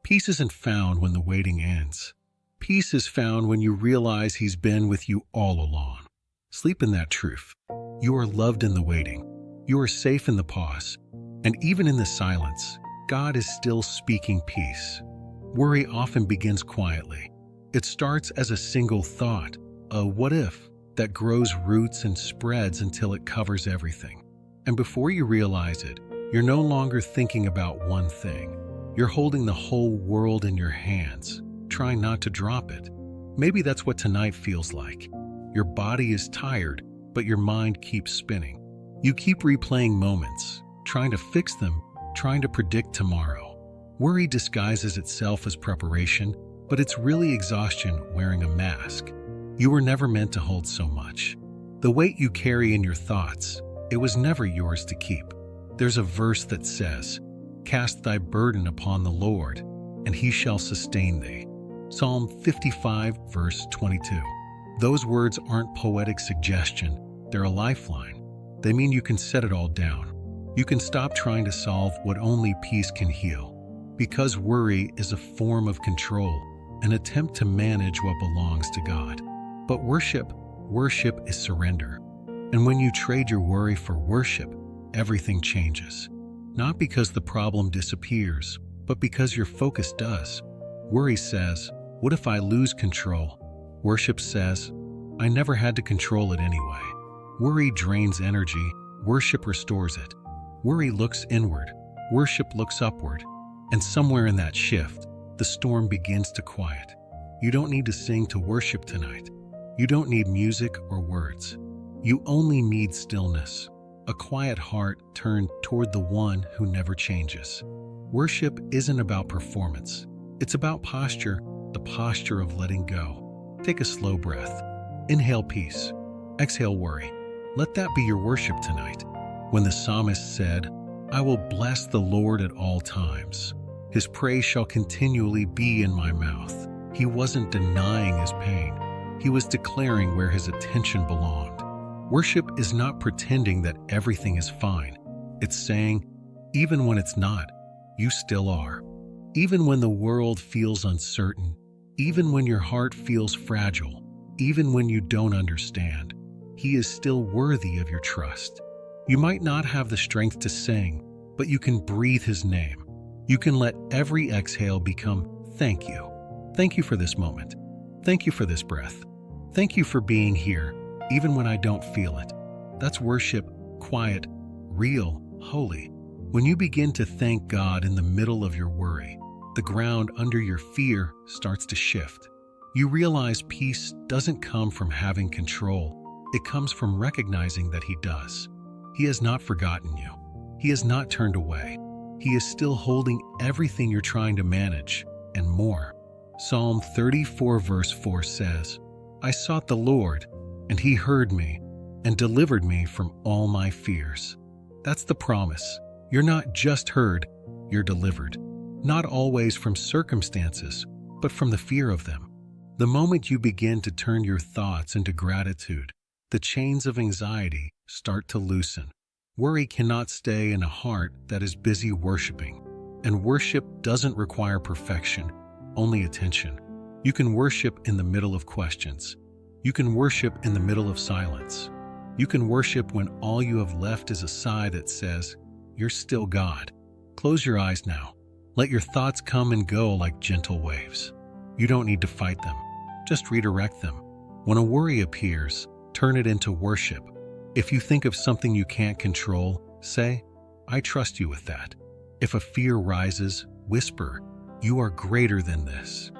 Peace isn't found when the waiting ends. Peace is found when you realize He's been with you all along. Sleep in that truth. You are loved in the waiting. You are safe in the pause. And even in the silence, God is still speaking peace. Worry often begins quietly. It starts as a single thought, a what if, that grows roots and spreads until it covers everything. And before you realize it, you're no longer thinking about one thing. You're holding the whole world in your hands, trying not to drop it. Maybe that's what tonight feels like. Your body is tired, but your mind keeps spinning. You keep replaying moments, trying to fix them, trying to predict tomorrow. Worry disguises itself as preparation, but it's really exhaustion wearing a mask. You were never meant to hold so much. The weight you carry in your thoughts, it was never yours to keep. There's a verse that says, "Cast thy burden upon the Lord, and He shall sustain thee." Psalm 55, verse 22. Those words aren't poetic suggestion, they're a lifeline. They mean you can set it all down. You can stop trying to solve what only peace can heal. Because worry is a form of control, an attempt to manage what belongs to God. But worship is surrender. And when you trade your worry for worship, everything changes. Not because the problem disappears, but because your focus does. Worry says, "What if I lose control?" Worship says, "I never had to control it anyway." Worry drains energy, worship restores it. Worry looks inward, worship looks upward. And somewhere in that shift, the storm begins to quiet. You don't need to sing to worship tonight. You don't need music or words. You only need stillness, a quiet heart turned toward the one who never changes. Worship isn't about performance. It's about posture, the posture of letting go. Take a slow breath. Inhale peace. Exhale worry. Let that be your worship tonight. When the psalmist said, "I will bless the Lord at all times. His praise shall continually be in my mouth." He wasn't denying his pain. He was declaring where his attention belonged. Worship is not pretending that everything is fine. It's saying, even when it's not, you still are. Even when the world feels uncertain, even when your heart feels fragile, even when you don't understand, He is still worthy of your trust. You might not have the strength to sing, but you can breathe His name. You can let every exhale become thank you. Thank you for this moment. Thank you for this breath. Thank you for being here, even when I don't feel it. That's worship, quiet, real, holy. When you begin to thank God in the middle of your worry, the ground under your fear starts to shift. You realize peace doesn't come from having control. It comes from recognizing that He does. He has not forgotten you. He has not turned away. He is still holding everything you're trying to manage, and more. Psalm 34 verse 4 says, I sought the Lord, and He heard me, and delivered me from all my fears. That's the promise. You're not just heard, you're delivered. Not always from circumstances, but from the fear of them. The moment you begin to turn your thoughts into gratitude, the chains of anxiety start to loosen. Worry cannot stay in a heart that is busy worshiping, and worship doesn't require perfection, only attention. You can worship in the middle of questions. You can worship in the middle of silence. You can worship when all you have left is a sigh that says, you're still God. Close your eyes now. Let your thoughts come and go like gentle waves. You don't need to fight them. Just redirect them. When a worry appears, turn it into worship. If you think of something you can't control, say, I trust you with that. If a fear rises, whisper, you are greater than this.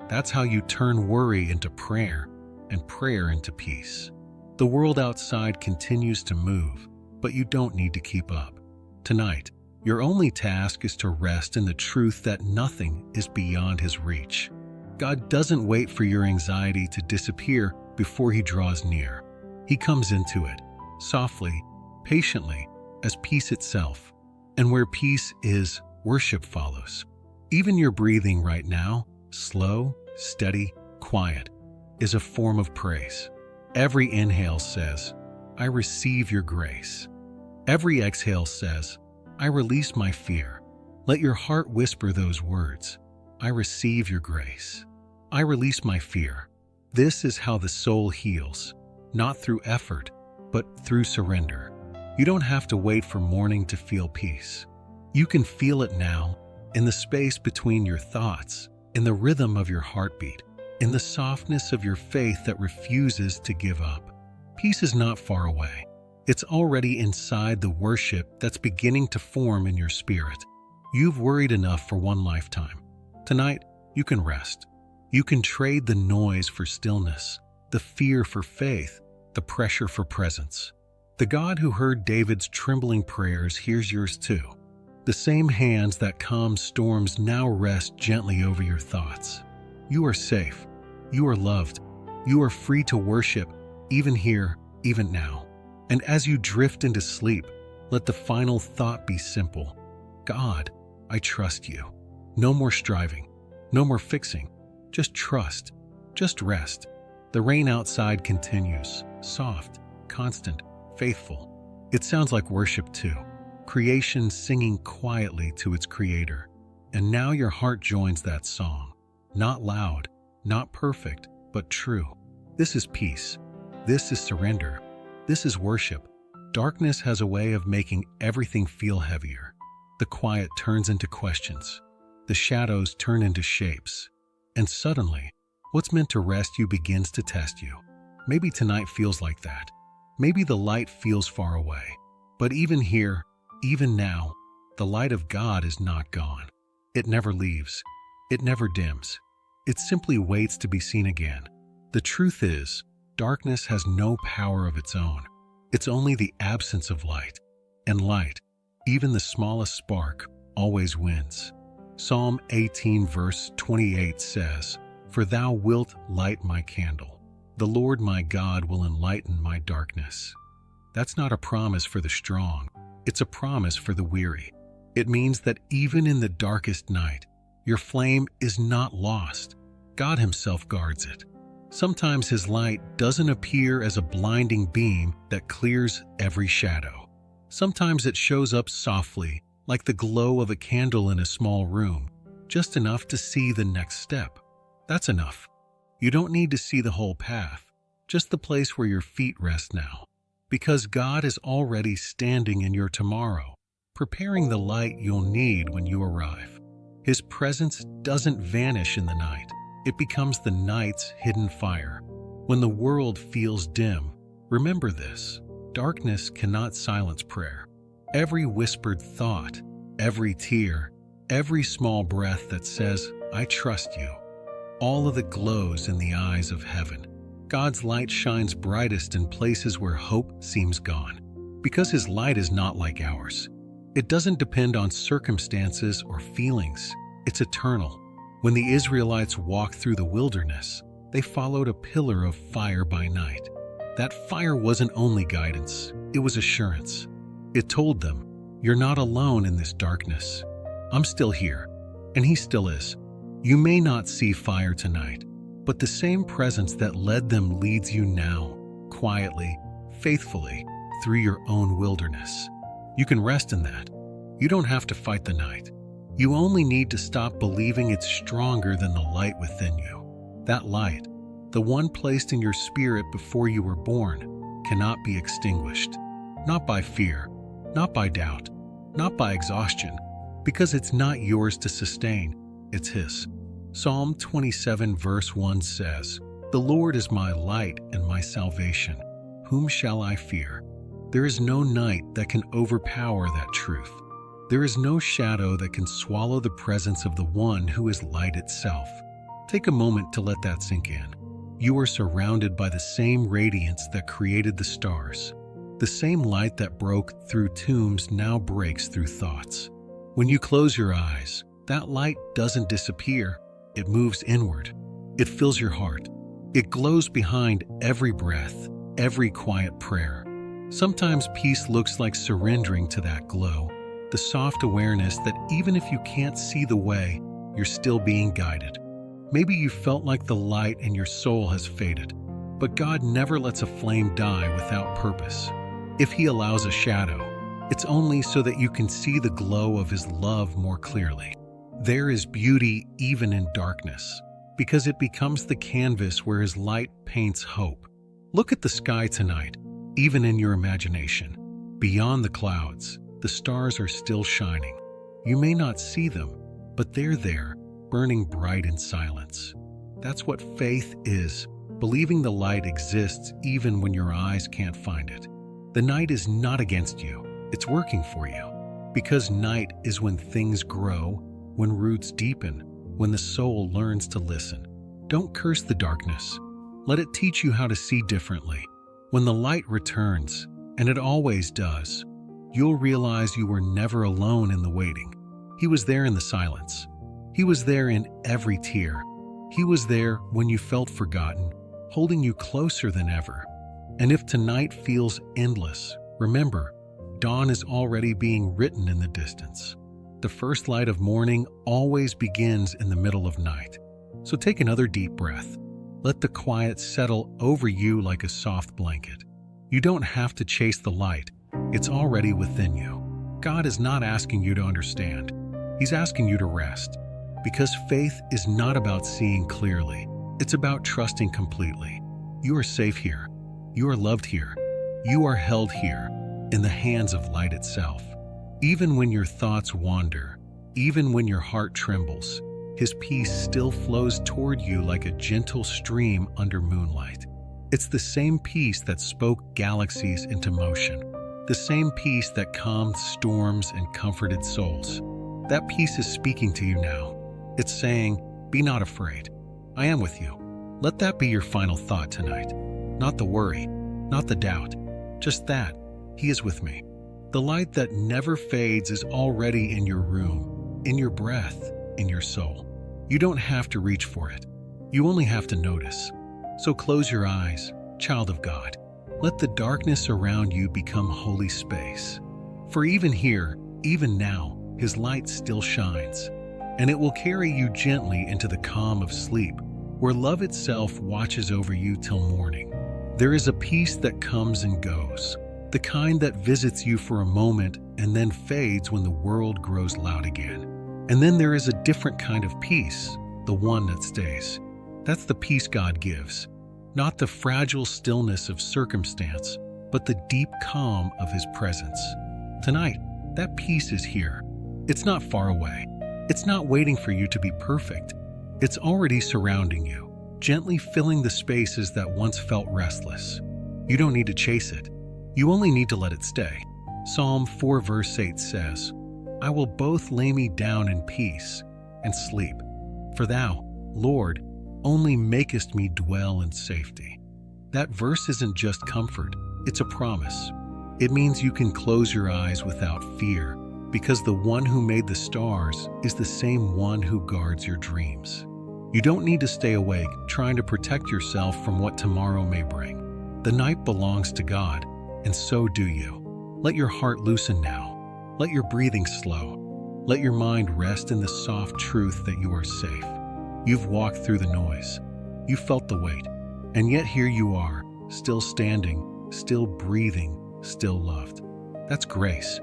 That's how you turn worry into prayer and prayer into peace. The world outside continues to move, but you don't need to keep up. Tonight, your only task is to rest in the truth that nothing is beyond His reach. God doesn't wait for your anxiety to disappear before He draws near. He comes into it, softly, patiently, as peace itself. And where peace is, worship follows. Even your breathing right now, slow, steady, quiet, is a form of praise. Every inhale says, I receive your grace. Every exhale says, I release my fear. Let your heart whisper those words. I receive your grace. I release my fear. This is how the soul heals, not through effort, but through surrender. You don't have to wait for morning to feel peace. You can feel it now, in the space between your thoughts, in the rhythm of your heartbeat, in the softness of your faith that refuses to give up. Peace is not far away. It's already inside the worship that's beginning to form in your spirit. You've worried enough for one lifetime. Tonight, you can rest. You can trade the noise for stillness, the fear for faith, the pressure for presence. The God who heard David's trembling prayers hears yours too. The same hands that calm storms now rest gently over your thoughts. You are safe. You are loved. You are free to worship, even here, even now. And as you drift into sleep, let the final thought be simple. God, I trust you. No more striving. No more fixing. Just trust. Just rest. The rain outside continues, soft, constant, faithful. It sounds like worship too. Creation singing quietly to its creator. And now your heart joins that song. Not loud, not perfect, but true. This is peace. This is surrender. This is worship. Darkness has a way of making everything feel heavier. The quiet turns into questions. The shadows turn into shapes. And suddenly, what's meant to rest you begins to test you. Maybe tonight feels like that. Maybe the light feels far away. But even here, even now, the light of God is not gone. It never leaves. It never dims. It simply waits to be seen again. The truth is, darkness has no power of its own. It's only the absence of light. And light, even the smallest spark, always wins. Psalm 18 verse 28 says, For thou wilt light my candle. The Lord my God will enlighten my darkness. That's not a promise for the strong. It's a promise for the weary. It means that even in the darkest night, your flame is not lost. God Himself guards it. Sometimes His light doesn't appear as a blinding beam that clears every shadow. Sometimes it shows up softly, like the glow of a candle in a small room, just enough to see the next step. That's enough. You don't need to see the whole path, just the place where your feet rest now. Because God is already standing in your tomorrow, preparing the light you'll need when you arrive. His presence doesn't vanish in the night. It becomes the night's hidden fire. When the world feels dim, remember this: darkness cannot silence prayer. Every whispered thought, every tear, every small breath that says, "I trust you," all of it glows in the eyes of heaven. God's light shines brightest in places where hope seems gone, because His light is not like ours. It doesn't depend on circumstances or feelings. It's eternal. When the Israelites walked through the wilderness, they followed a pillar of fire by night. That fire wasn't only guidance, it was assurance. It told them, "You're not alone in this darkness. I'm still here," and He still is. You may not see fire tonight, but the same presence that led them leads you now, quietly, faithfully, through your own wilderness. You can rest in that. You don't have to fight the night. You only need to stop believing it's stronger than the light within you. That light, the one placed in your spirit before you were born, cannot be extinguished. Not by fear, not by doubt, not by exhaustion, because it's not yours to sustain, it's His. Psalm 27 verse 1 says, "The Lord is my light and my salvation. Whom shall I fear?" There is no night that can overpower that truth. There is no shadow that can swallow the presence of the one who is light itself. Take a moment to let that sink in. You are surrounded by the same radiance that created the stars. The same light that broke through tombs now breaks through thoughts. When you close your eyes, that light doesn't disappear. It moves inward. It fills your heart. It glows behind every breath, every quiet prayer. Sometimes peace looks like surrendering to that glow, the soft awareness that even if you can't see the way, you're still being guided. Maybe you felt like the light in your soul has faded, but God never lets a flame die without purpose. If He allows a shadow, it's only so that you can see the glow of His love more clearly. There is beauty even in darkness, because it becomes the canvas where His light paints hope. Look at the sky tonight, even in your imagination. Beyond the clouds, the stars are still shining. You may not see them, but they're there, burning bright in silence. That's what faith is, believing the light exists even when your eyes can't find it. The night is not against you, it's working for you. Because night is when things grow, when roots deepen, when the soul learns to listen. Don't curse the darkness. Let it teach you how to see differently. When the light returns, and it always does, you'll realize you were never alone in the waiting. He was there in the silence. He was there in every tear. He was there when you felt forgotten, holding you closer than ever. And if tonight feels endless, remember, dawn is already being written in the distance. The first light of morning always begins in the middle of night. So take another deep breath. Let the quiet settle over you like a soft blanket. You don't have to chase the light. It's already within you. God is not asking you to understand. He's asking you to rest. Because faith is not about seeing clearly. It's about trusting completely. You are safe here. You are loved here. You are held here, in the hands of light itself. Even when your thoughts wander, even when your heart trembles, His peace still flows toward you like a gentle stream under moonlight. It's the same peace that spoke galaxies into motion, the same peace that calmed storms and comforted souls. That peace is speaking to you now. It's saying, "Be not afraid. I am with you." Let that be your final thought tonight. Not the worry, not the doubt, just that He is with me. The light that never fades is already in your room, in your breath, in your soul. You don't have to reach for it. You only have to notice. So close your eyes, child of God. Let the darkness around you become holy space. For even here, even now, His light still shines, and it will carry you gently into the calm of sleep, where love itself watches over you till morning. There is a peace that comes and goes, the kind that visits you for a moment and then fades when the world grows loud again. And then there is a different kind of peace, the one that stays. That's the peace God gives, not the fragile stillness of circumstance, but the deep calm of His presence. Tonight, that peace is here. It's not far away. It's not waiting for you to be perfect. It's already surrounding you, gently filling the spaces that once felt restless. You don't need to chase it. You only need to let it stay. Psalm 4 verse 8 says, "I will both lay me down in peace and sleep. For thou, Lord, only makest me dwell in safety." That verse isn't just comfort, it's a promise. It means you can close your eyes without fear, because the one who made the stars is the same one who guards your dreams. You don't need to stay awake trying to protect yourself from what tomorrow may bring. The night belongs to God, and so do you. Let your heart loosen now. Let your breathing slow. Let your mind rest in the soft truth that you are safe. You've walked through the noise. You felt the weight. And yet here you are, still standing, still breathing, still loved. That's grace.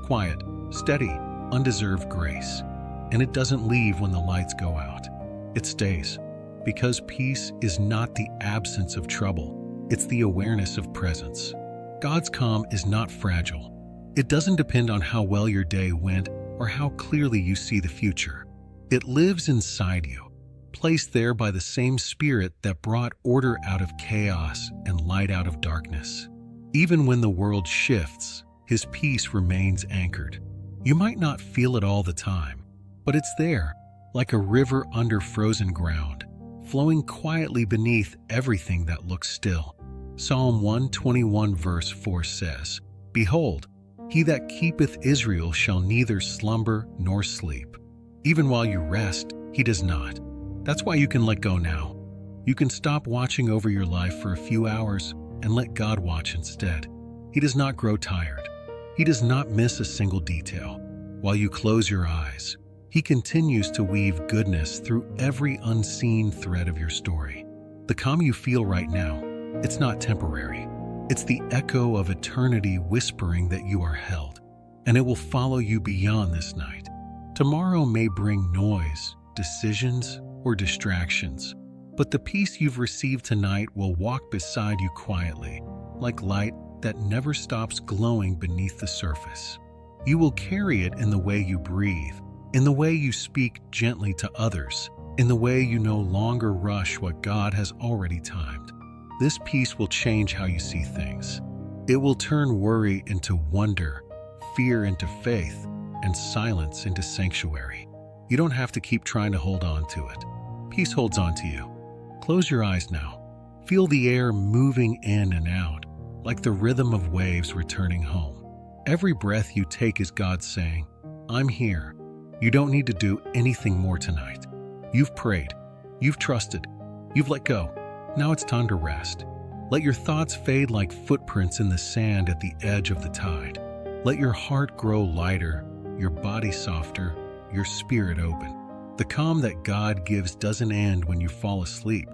Quiet, steady, undeserved grace. And it doesn't leave when the lights go out. It stays. Because peace is not the absence of trouble. It's the awareness of presence. God's calm is not fragile. It doesn't depend on how well your day went or how clearly you see the future. It lives inside you, placed there by the same Spirit that brought order out of chaos and light out of darkness. Even when the world shifts, His peace remains anchored. You might not feel it all the time, but it's there, like a river under frozen ground, flowing quietly beneath everything that looks still. Psalm 121 verse 4 says, "Behold, he that keepeth Israel shall neither slumber nor sleep." Even while you rest, He does not. That's why you can let go now. You can stop watching over your life for a few hours and let God watch instead. He does not grow tired. He does not miss a single detail. While you close your eyes, He continues to weave goodness through every unseen thread of your story. The calm you feel right now, it's not temporary. It's the echo of eternity whispering that you are held, and it will follow you beyond this night. Tomorrow may bring noise, decisions, or distractions, but the peace you've received tonight will walk beside you quietly, like light that never stops glowing beneath the surface. You will carry it in the way you breathe, in the way you speak gently to others, in the way you no longer rush what God has already timed. This peace will change how you see things. It will turn worry into wonder, fear into faith, and silence into sanctuary. You don't have to keep trying to hold on to it. Peace holds on to you. Close your eyes now. Feel the air moving in and out, like the rhythm of waves returning home. Every breath you take is God saying, "I'm here." You don't need to do anything more tonight. You've prayed. You've trusted. You've let go. Now it's time to rest. Let your thoughts fade like footprints in the sand at the edge of the tide. Let your heart grow lighter, your body softer, your spirit open. The calm that God gives doesn't end when you fall asleep.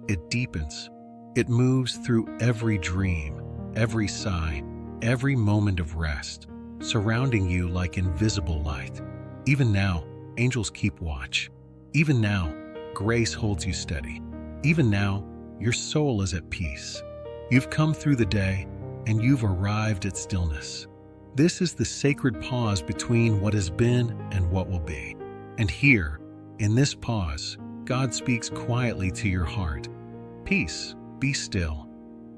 It deepens. It moves through every dream, every sigh, every moment of rest, surrounding you like invisible light. Even now, angels keep watch. Even now, grace holds you steady. Even now, your soul is at peace. You've come through the day, and you've arrived at stillness. This is the sacred pause between what has been and what will be. And here, in this pause, God speaks quietly to your heart. Peace, be still.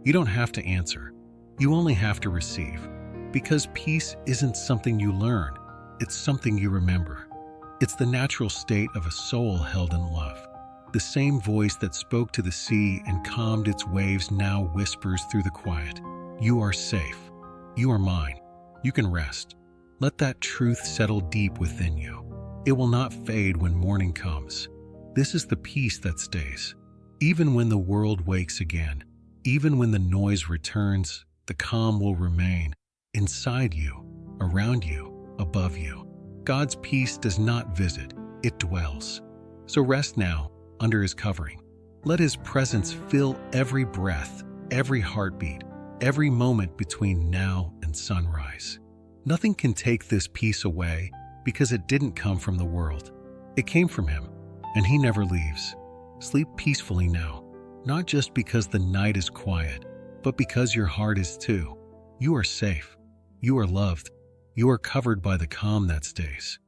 You don't have to answer. You only have to receive. Because peace isn't something you learn, it's something you remember. It's the natural state of a soul held in love. The same voice that spoke to the sea and calmed its waves now whispers through the quiet. You are safe. You are mine. You can rest. Let that truth settle deep within you. It will not fade when morning comes. This is the peace that stays. Even when the world wakes again, even when the noise returns, the calm will remain inside you, around you, above you. God's peace does not visit, it dwells. So rest now under His covering. Let His presence fill every breath, every heartbeat, every moment between now and sunrise. Nothing can take this peace away, because it didn't come from the world. It came from Him, and He never leaves. Sleep peacefully now, not just because the night is quiet, but because your heart is too. You are safe. You are loved. You are covered by the calm that stays.